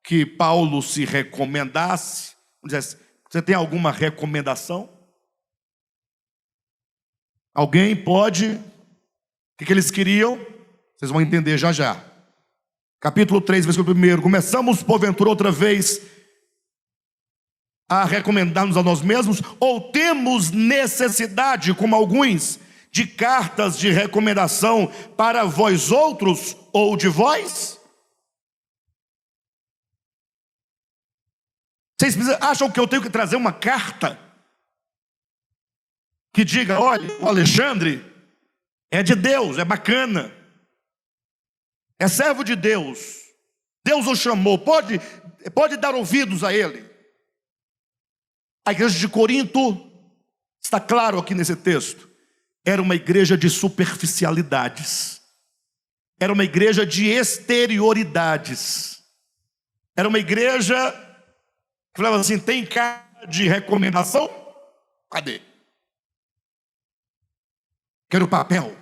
que Paulo se recomendasse, você tem alguma recomendação? Alguém pode? O que eles queriam? Vocês vão entender já já. Capítulo 3, versículo 1. Começamos porventura outra vez a recomendar-nos a nós mesmos? Ou temos necessidade, como alguns, de cartas de recomendação para vós outros ou de vós? Vocês acham que eu tenho que trazer uma carta que diga, olha, o Alexandre é de Deus, é bacana, é servo de Deus, Deus o chamou, pode dar ouvidos a ele. A igreja de Corinto, está claro aqui nesse texto, era uma igreja de superficialidades, era uma igreja de exterioridades, era uma igreja que falava assim: tem carta de recomendação? Cadê? Quero papel.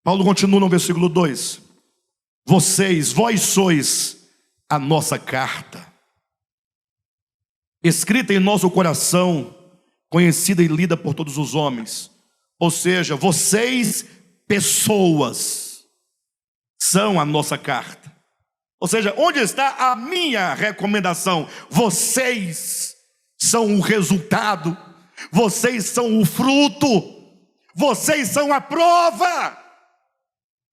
Paulo continua no versículo 2: vós sois a nossa carta, escrita em nosso coração, conhecida e lida por todos os homens. Ou seja, vocês, pessoas, são a nossa carta. Ou seja, onde está a minha recomendação? Vocês são o resultado, vocês são o fruto, vocês são a prova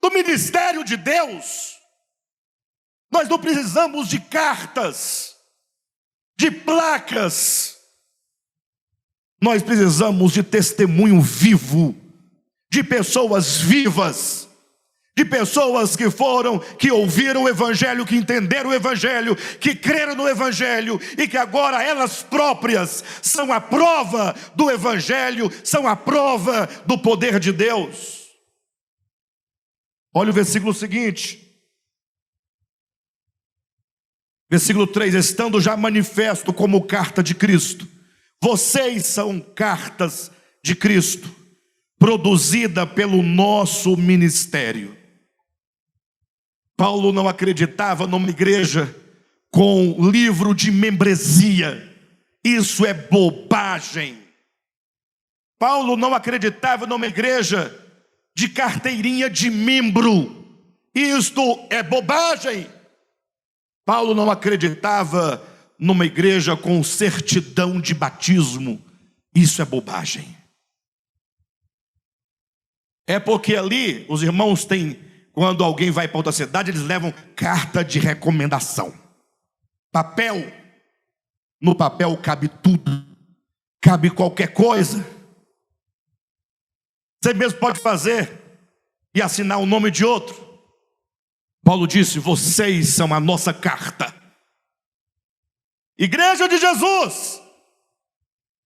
do ministério de Deus. Nós não precisamos de cartas, de placas, nós precisamos de testemunho vivo, de pessoas vivas, de pessoas que ouviram o Evangelho, que entenderam o Evangelho, que creram no Evangelho e que agora elas próprias são a prova do Evangelho, são a prova do poder de Deus. Olha o versículo seguinte, versículo 3: estando já manifesto como carta de Cristo. Vocês são cartas de Cristo, produzida pelo nosso ministério. Paulo não acreditava numa igreja com livro de membresia. Isso é bobagem. Paulo não acreditava numa igreja de carteirinha de membro. Isto é bobagem. Paulo não acreditava numa igreja com certidão de batismo. Isso é bobagem. É porque ali os irmãos têm, quando alguém vai para outra cidade, eles levam carta de recomendação, papel. No papel cabe tudo, cabe qualquer coisa. Você mesmo pode fazer e assinar o nome de outro. Paulo disse: vocês são a nossa carta. Igreja de Jesus,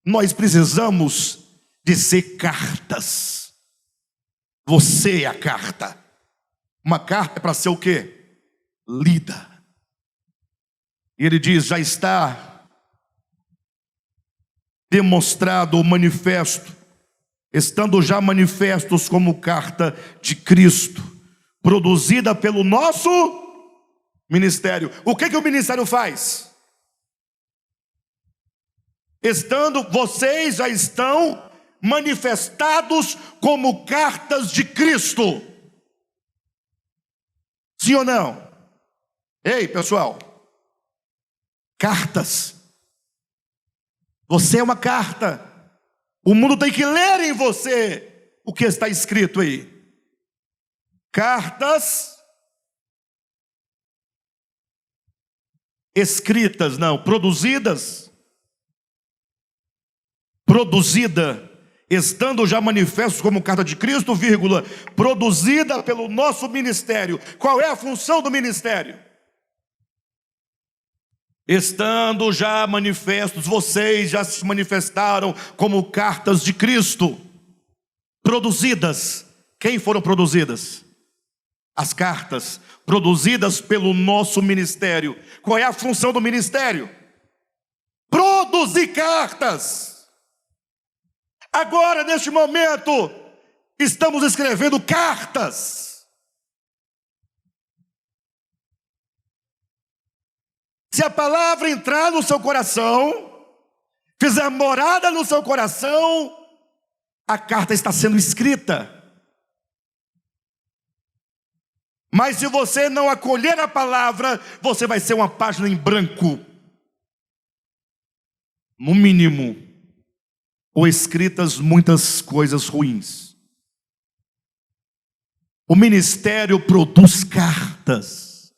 nós precisamos de ser cartas. Você é a carta. Uma carta é para ser o quê? Lida. E ele diz: já está demonstrado o manifesto, estando já manifestos como carta de Cristo, produzida pelo nosso ministério. O que o ministério faz? Vocês já estão manifestados como cartas de Cristo. Sim ou não? Ei, pessoal, cartas. Você é uma carta. O mundo tem que ler em você o que está escrito aí. Cartas escritas, não, produzidas. Produzida, estando já manifestos como carta de Cristo, vírgula, produzida pelo nosso ministério. Qual é a função do ministério? Estando já manifestos, vocês já se manifestaram como cartas de Cristo, produzidas. Quem foram produzidas? As cartas, produzidas pelo nosso ministério. Qual é a função do ministério? Produzir cartas. Agora, neste momento, estamos escrevendo cartas. Se a palavra entrar no seu coração, fizer morada no seu coração, a carta está sendo escrita. Mas se você não acolher a palavra, você vai ser uma página em branco. No mínimo, ou escritas muitas coisas ruins. O ministério produz cartas.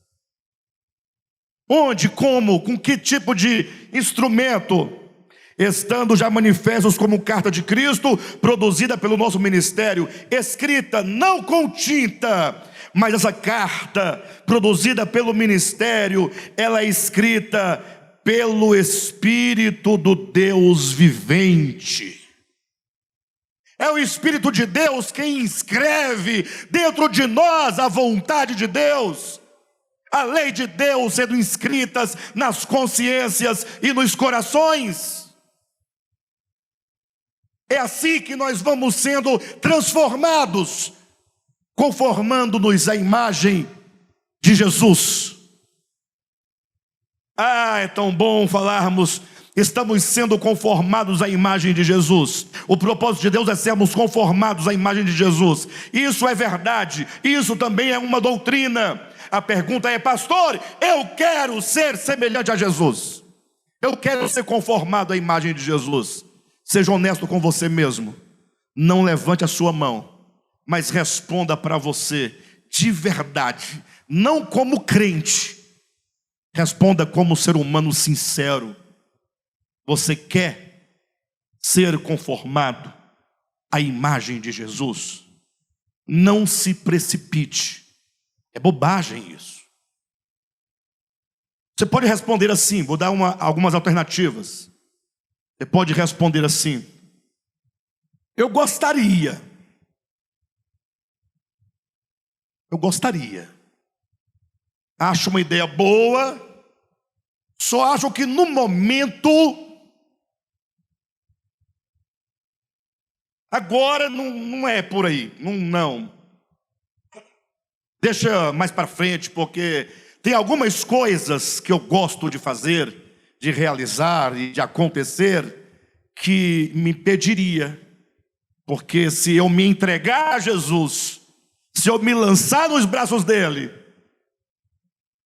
Onde, como, com que tipo de instrumento? estando já manifestos como carta de Cristo, produzida pelo nosso ministério, escrita não com tinta, mas essa carta, produzida pelo ministério, ela é escrita pelo Espírito do Deus vivente. É o Espírito de Deus quem escreve dentro de nós a vontade de Deus, a lei de Deus sendo inscritas nas consciências e nos corações. É assim que nós vamos sendo transformados, conformando-nos à imagem de Jesus. É tão bom falarmos, estamos sendo conformados à imagem de Jesus. O propósito de Deus é sermos conformados à imagem de Jesus. Isso é verdade, isso também é uma doutrina. A pergunta é: pastor, eu quero ser semelhante a Jesus, eu quero ser conformado à imagem de Jesus. Seja honesto com você mesmo. Não levante a sua mão, mas responda para você de verdade, não como crente. Responda como ser humano sincero. Você quer ser conformado à imagem de Jesus? Não se precipite. É bobagem isso. Você pode responder assim, vou dar algumas alternativas. Você pode responder assim: eu gostaria. Acho uma ideia boa, só acho que no momento, agora não é por aí, não. Deixa mais para frente, porque tem algumas coisas que eu gosto de fazer, de realizar e de acontecer, que me impediria. Porque se eu me entregar a Jesus, se eu me lançar nos braços dele,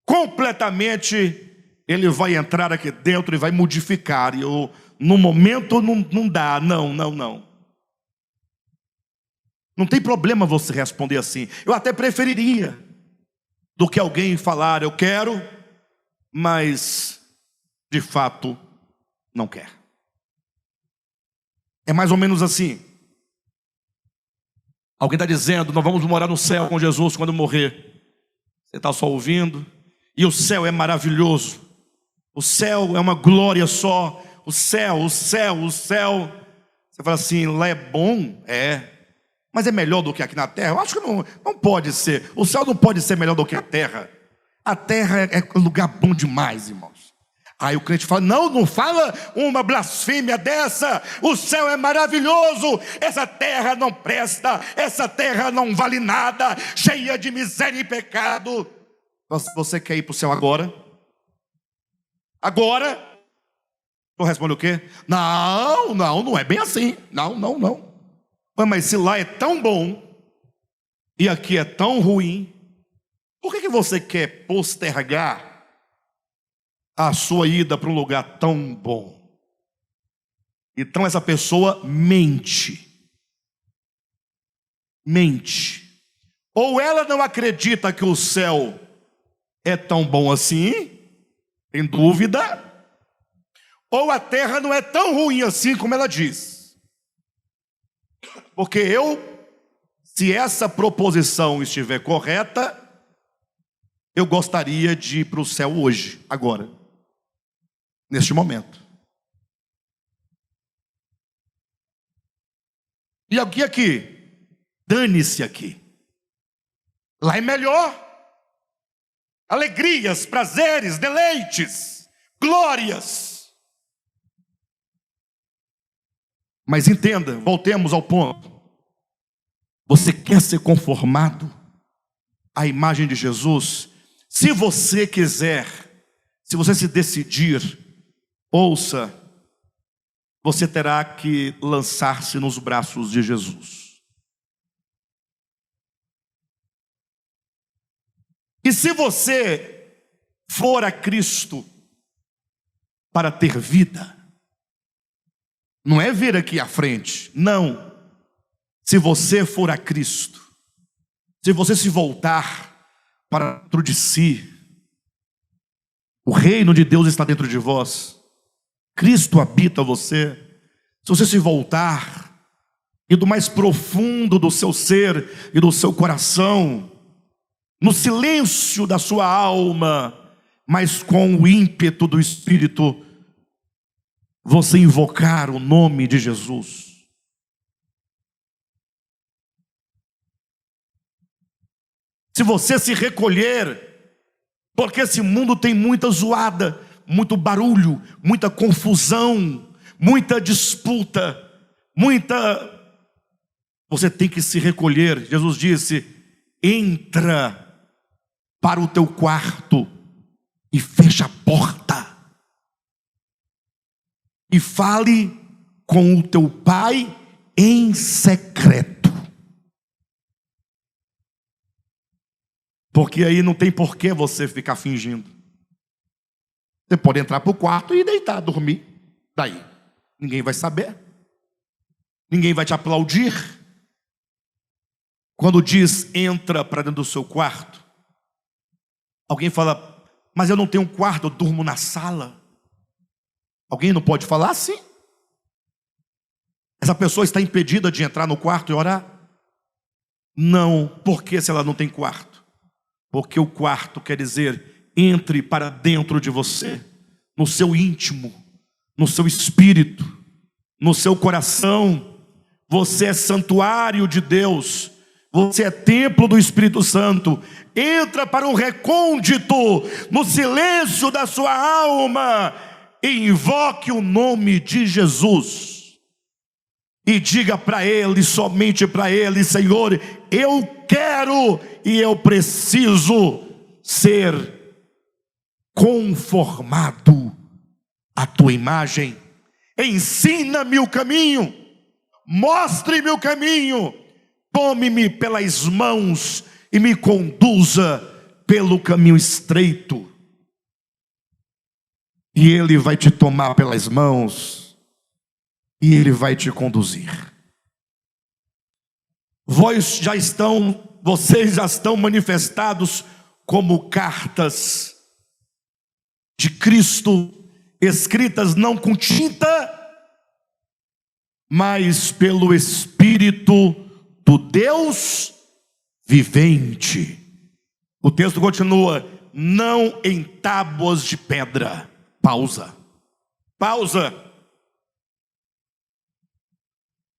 completamente, ele vai entrar aqui dentro e vai modificar. E eu, no momento, não dá, não. Não tem problema você responder assim. Eu até preferiria do que alguém falar: eu quero, mas de fato não quer. É mais ou menos assim. Alguém está dizendo: nós vamos morar no céu com Jesus quando morrer. Você está só ouvindo. E o céu é maravilhoso. O céu é uma glória só. O céu. Você fala assim: lá é bom? É. Mas é melhor do que aqui na terra? Eu acho que não pode ser. O céu não pode ser melhor do que a terra. A terra é um lugar bom demais, irmãos. Aí o crente fala: não fala uma blasfêmia dessa. O céu é maravilhoso. Essa terra não presta. Essa terra não vale nada. Cheia de miséria e pecado. Você quer ir para o céu agora? Agora? Tu responde o quê? Não é bem assim. Não. Mas se lá é tão bom e aqui é tão ruim, por que você quer postergar a sua ida para um lugar tão bom? Então essa pessoa mente. Ou ela não acredita que o céu é tão bom assim, tem dúvida, ou a terra não é tão ruim assim como ela diz. Porque se essa proposição estiver correta, eu gostaria de ir para o céu hoje, agora, neste momento. E aqui, dane-se aqui. Lá é melhor. Alegrias, prazeres, deleites, glórias. Mas entenda, voltemos ao ponto. Você quer ser conformado à imagem de Jesus? Se você quiser, se você se decidir, ouça, você terá que lançar-se nos braços de Jesus. E se você for a Cristo para ter vida, não é vir aqui à frente, não. Se você for a Cristo, se você se voltar para dentro de si, o reino de Deus está dentro de vós. Cristo habita você, se você se voltar e do mais profundo do seu ser e do seu coração, no silêncio da sua alma, mas com o ímpeto do Espírito, você invocar o nome de Jesus. Se você se recolher, porque esse mundo tem muita zoada, muito barulho, muita confusão, muita disputa, você tem que se recolher. Jesus disse: entra para o teu quarto e fecha a porta e fale com o teu pai em secreto, porque aí não tem por que você ficar fingindo. Você pode entrar para o quarto e deitar, dormir. Daí ninguém vai saber, ninguém vai te aplaudir. Quando diz entra para dentro do seu quarto, alguém fala: mas eu não tenho um quarto, eu durmo na sala. Alguém não pode falar assim? Essa pessoa está impedida de entrar no quarto e orar? Não. Por que, se ela não tem quarto? Porque o quarto quer dizer: entre para dentro de você, no seu íntimo, no seu espírito, no seu coração. Você é santuário de Deus, você é templo do Espírito Santo. Entra para o recôndito, no silêncio da sua alma, e invoque o nome de Jesus, e diga para Ele, somente para Ele: Senhor, eu quero e eu preciso ser conformado à tua imagem. Ensina-me o caminho, mostre-me o caminho, tome-me pelas mãos e me conduza pelo caminho estreito. E Ele vai te tomar pelas mãos e Ele vai te conduzir. Vocês já estão manifestados como cartas de Cristo, escritas não com tinta, mas pelo Espírito do Deus vivente. O texto continua: não em tábuas de pedra. Pausa.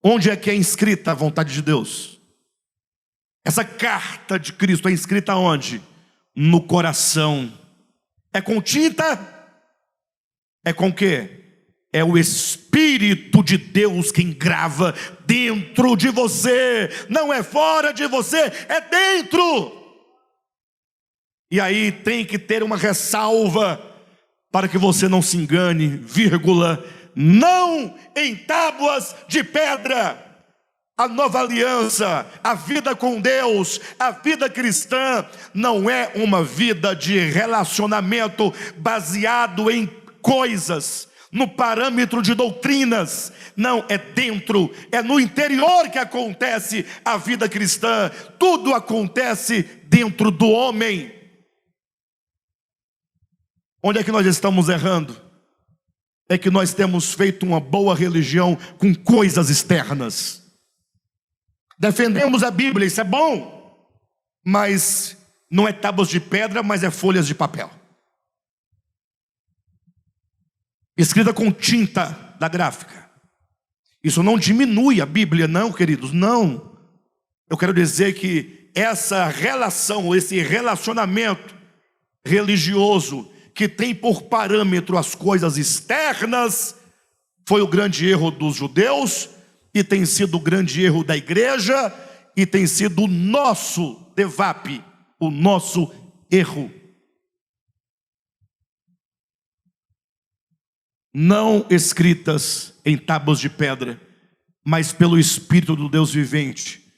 Onde é que é inscrita a vontade de Deus? Essa carta de Cristo é inscrita onde? No coração. É com tinta? É com quê? É o Espírito de Deus quem grava dentro de você. Não é fora de você, é dentro. E aí tem que ter uma ressalva, para que você não se engane, vírgula: não em tábuas de pedra. A nova aliança, a vida com Deus, a vida cristã, não é uma vida de relacionamento baseado em coisas, no parâmetro de doutrinas. Não, é dentro, é no interior que acontece a vida cristã. Tudo acontece dentro do homem. Onde é que nós estamos errando? É que nós temos feito uma boa religião com coisas externas. Defendemos a Bíblia, isso é bom, mas não é tábuas de pedra, mas é folhas de papel, escrita com tinta da gráfica. Isso não diminui a Bíblia, não, queridos, não. Eu quero dizer que essa relação, esse relacionamento religioso que tem por parâmetro as coisas externas, foi o grande erro dos judeus, e tem sido o grande erro da igreja, e tem sido o nosso devap, o nosso erro. Não escritas em tábuas de pedra, mas pelo Espírito do Deus vivente.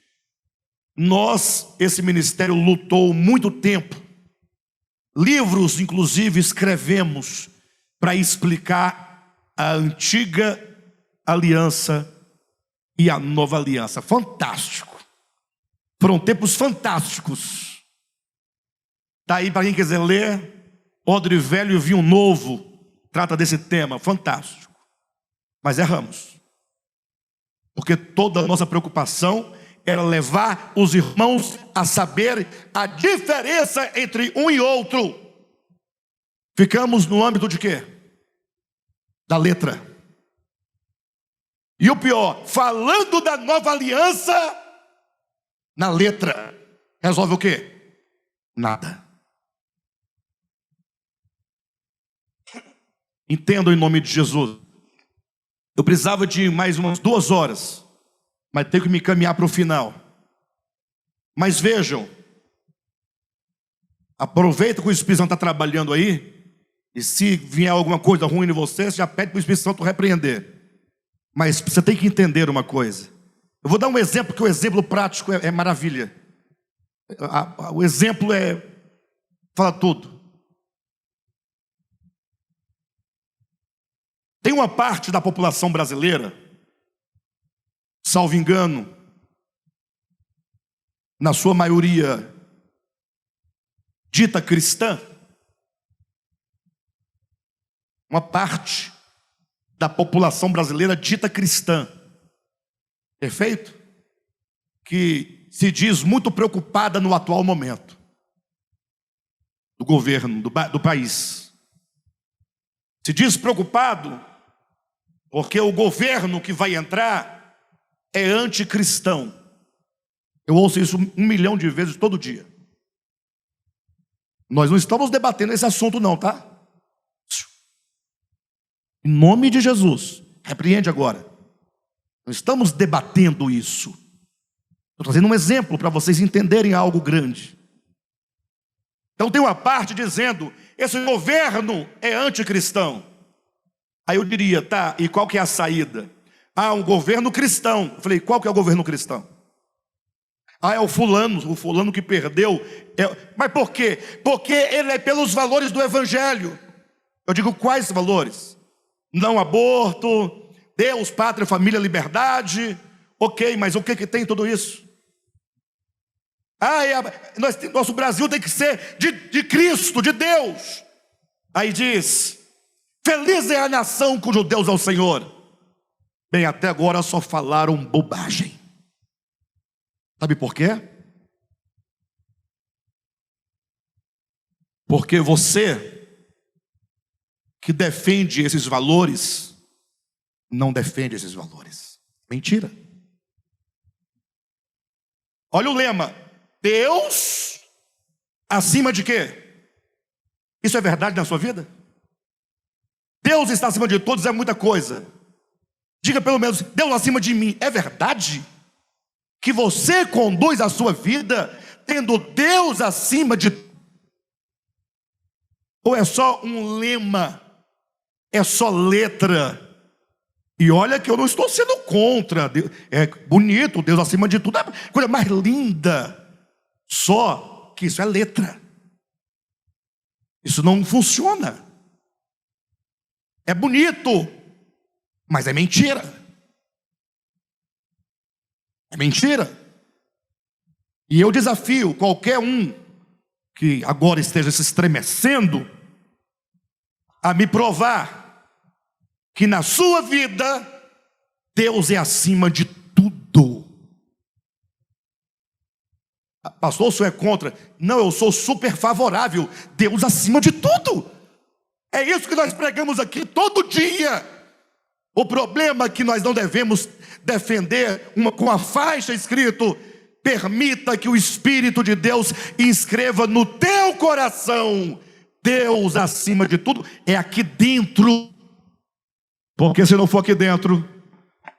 Esse ministério lutou muito tempo. Livros, inclusive, escrevemos para explicar a antiga aliança e a nova aliança. Fantástico. Foram tempos fantásticos. Está aí para quem quiser ler. Odre Velho e Vinho Novo trata desse tema. Fantástico. Mas erramos. Porque toda a nossa preocupação era levar os irmãos a saber a diferença entre um e outro. Ficamos no âmbito de quê? Da letra. E o pior, falando da nova aliança, na letra, resolve o quê? Nada. Entendo em nome de Jesus. Eu precisava de mais umas 2 horas, mas tenho que me caminhar para o final. Mas vejam, aproveita que o Espírito Santo está trabalhando aí, e se vier alguma coisa ruim em você já pede para o Espírito Santo repreender. Mas você tem que entender uma coisa. Eu vou dar um exemplo, que o exemplo prático é maravilha. O exemplo fala tudo. Tem uma parte da população brasileira, salvo engano, na sua maioria dita cristã, uma parte da população brasileira dita cristã, perfeito? Que se diz muito preocupada no atual momento do governo, do país. Se diz preocupado porque o governo que vai entrar é anticristão. Eu ouço isso 1 milhão de vezes todo dia. Nós não estamos debatendo esse assunto não, tá? Em nome de Jesus, repreende agora. Não estamos debatendo isso. Estou trazendo um exemplo para vocês entenderem algo grande. Então tem uma parte dizendo, esse governo é anticristão. Aí eu diria, tá, e qual que é a saída? Ah, um governo cristão. Eu falei, qual que é o governo cristão? Ah, é o fulano que perdeu. Mas por quê? Porque ele é pelos valores do evangelho. Eu digo, quais valores? Não aborto, Deus, pátria, família, liberdade. Ok, mas o que tem tudo isso? Ah, nosso Brasil tem que ser de Cristo, de Deus. Aí diz, feliz é a nação cujo Deus é o Senhor. Bem, até agora só falaram bobagem. Sabe por quê? Porque você que defende esses valores, não defende esses valores. Mentira. Olha o lema, Deus acima de quê? Isso é verdade na sua vida? Deus está acima de todos é muita coisa. Diga pelo menos, Deus acima de mim. É verdade que você conduz a sua vida tendo Deus acima de... Ou é só um lema? É só letra? E olha que eu não estou sendo contra. É bonito, Deus acima de tudo. É a coisa mais linda. Só que isso é letra. Isso não funciona. É bonito, mas é mentira. É mentira. E eu desafio qualquer um que agora esteja se estremecendo a me provar que na sua vida Deus é acima de tudo. Pastor, o senhor é contra? Não, eu sou super favorável. Deus acima de tudo. É isso que nós pregamos aqui todo dia. O problema é que nós não devemos defender com a faixa escrito, permita que o Espírito de Deus inscreva no teu coração, Deus acima de tudo, é aqui dentro. Porque se não for aqui dentro,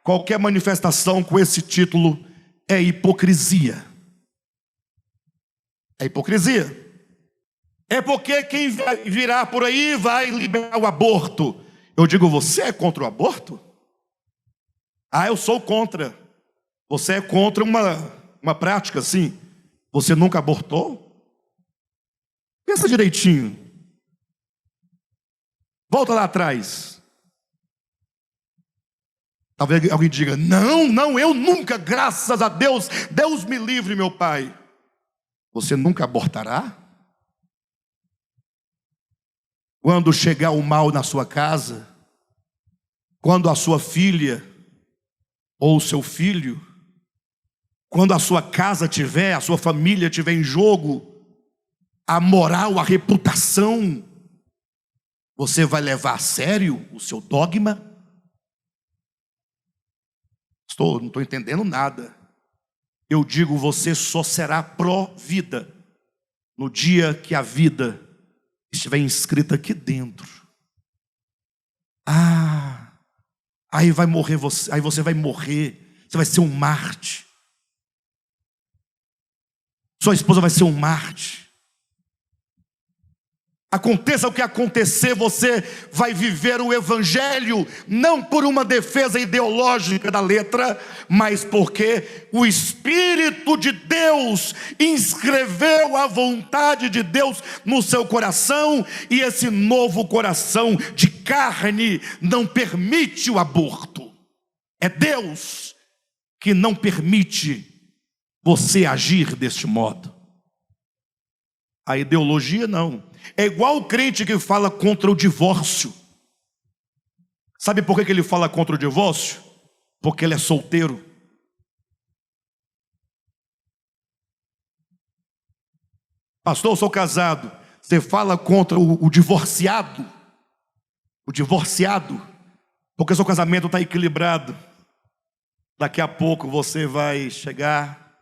qualquer manifestação com esse título é hipocrisia. É hipocrisia. É porque quem virá por aí vai liberar o aborto. Eu digo, você é contra o aborto? Ah, eu sou contra. Você é contra uma prática assim? Você nunca abortou? Pensa direitinho. Volta lá atrás. Talvez alguém diga, não, eu nunca, graças a Deus, Deus me livre, meu pai. Você nunca abortará? Quando chegar o mal na sua casa, quando a sua filha ou o seu filho, quando a sua casa tiver, a sua família tiver em jogo, a moral, a reputação, você vai levar a sério o seu dogma? Não estou entendendo nada. Eu digo, você só será pró-vida no dia que a vida estiver inscrita aqui dentro. Aí vai morrer você, aí você vai morrer, você vai ser um Marte. Sua esposa vai ser um Marte. Aconteça o que acontecer, você vai viver o Evangelho, não por uma defesa ideológica da letra, mas porque o Espírito de Deus inscreveu a vontade de Deus no seu coração, e esse novo coração de carne não permite o aborto. É Deus que não permite você agir deste modo. A ideologia não. É igual o crente que fala contra o divórcio. Sabe por que ele fala contra o divórcio? Porque ele é solteiro. Pastor, eu sou casado. Você fala contra o divorciado. O divorciado. Porque seu casamento está equilibrado. Daqui a pouco você vai chegar,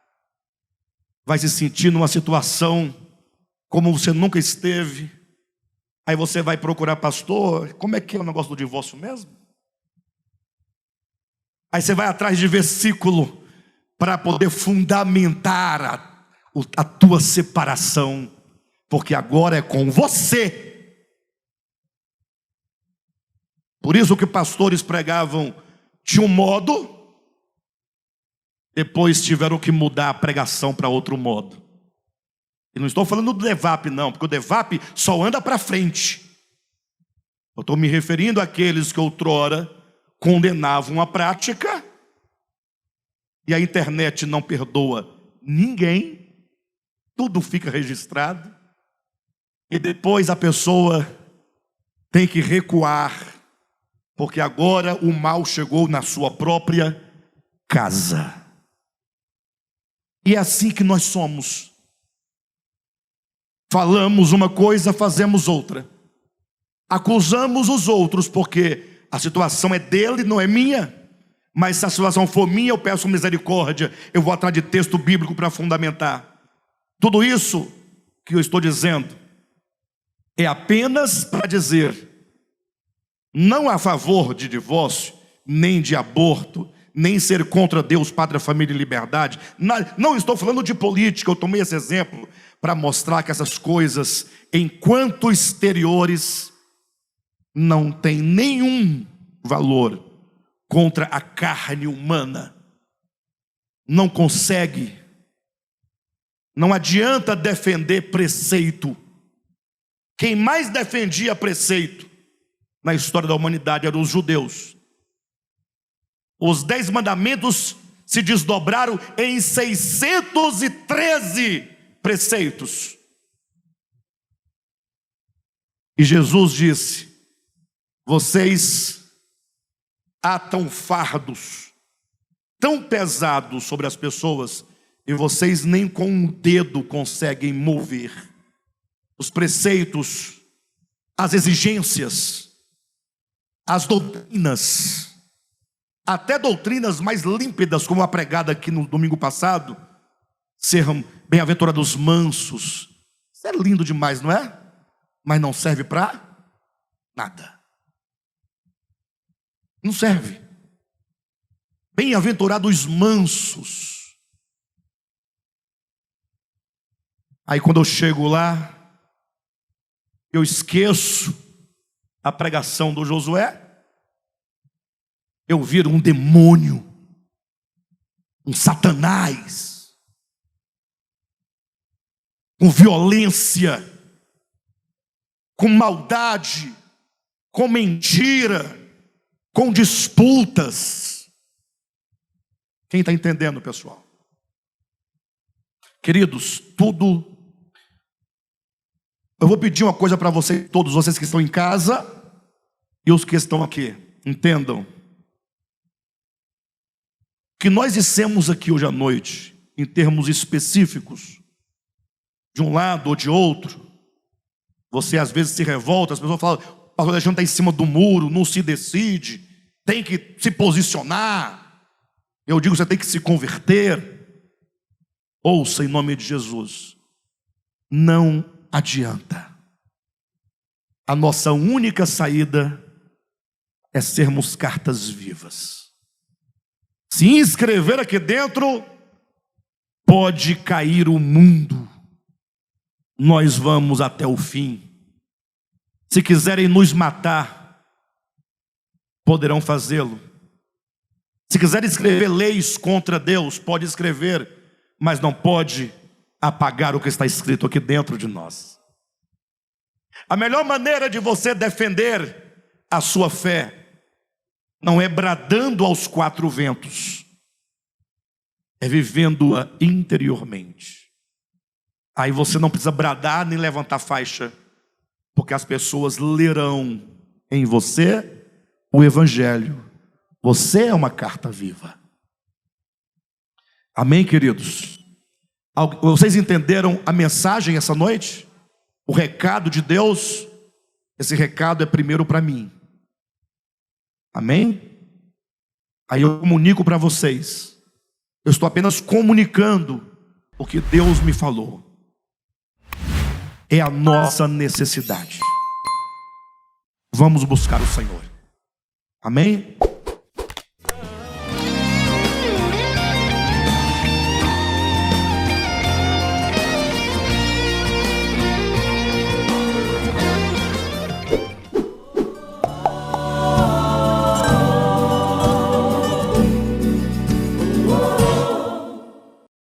vai se sentir numa situação como você nunca esteve. Aí você vai procurar, pastor, como é que é o negócio do divórcio mesmo? Aí você vai atrás de versículo para poder fundamentar a tua separação, porque agora é com você. Por isso que pastores pregavam de um modo, depois tiveram que mudar a pregação para outro modo. E não estou falando do DEVAP não, porque o DEVAP só anda para frente. Eu estou me referindo àqueles que outrora condenavam a prática, e a internet não perdoa ninguém, tudo fica registrado, e depois a pessoa tem que recuar, porque agora o mal chegou na sua própria casa. E é assim que nós somos. Falamos uma coisa, fazemos outra. Acusamos os outros porque a situação é dele, não é minha. Mas se a situação for minha, eu peço misericórdia. Eu vou atrás de texto bíblico para fundamentar. Tudo isso que eu estou dizendo é apenas para dizer, não a favor de divórcio, nem de aborto, nem ser contra Deus, Pátria, Família e Liberdade. Não estou falando de política, eu tomei esse exemplo para mostrar que essas coisas, enquanto exteriores, não têm nenhum valor contra a carne humana. Não consegue, não adianta defender preceito. Quem mais defendia preceito na história da humanidade eram os judeus. Os 10 mandamentos se desdobraram em 613 preceitos. E Jesus disse: vocês atam fardos tão pesados sobre as pessoas, e vocês nem com um dedo conseguem mover. Os preceitos, as exigências, as doutrinas, até doutrinas mais límpidas, como a pregada aqui no domingo passado, ser bem-aventurados mansos. Isso é lindo demais, não é? Mas não serve para nada. Não serve. Bem-aventurados mansos. Aí quando eu chego lá, eu esqueço a pregação do Josué. Eu viro um demônio, um Satanás, com violência, com maldade, com mentira, com disputas. Quem está entendendo, pessoal? Queridos, tudo. Eu vou pedir uma coisa para vocês, todos vocês que estão em casa e os que estão aqui. entendam, que nós dissemos aqui hoje à noite, em termos específicos, de um lado ou de outro, você às vezes se revolta, as pessoas falam, o pastor Alexandre está em cima do muro, não se decide, tem que se posicionar. Eu digo, você tem que se converter. Ouça em nome de Jesus, não adianta. A nossa única saída é sermos cartas vivas. Se inscrever aqui dentro, pode cair o mundo. Nós vamos até o fim. Se quiserem nos matar, poderão fazê-lo. Se quiserem escrever leis contra Deus, pode escrever, mas não pode apagar o que está escrito aqui dentro de nós. A melhor maneira de você defender a sua fé não é bradando aos quatro ventos, é vivendo-a interiormente. Aí você não precisa bradar nem levantar faixa, porque as pessoas lerão em você o Evangelho. Você é uma carta viva. Amém, queridos? Vocês entenderam a mensagem essa noite? O recado de Deus? Esse recado é primeiro para mim. Amém? Aí eu comunico para vocês. Eu estou apenas comunicando o que Deus me falou. É a nossa necessidade. Vamos buscar o Senhor. Amém?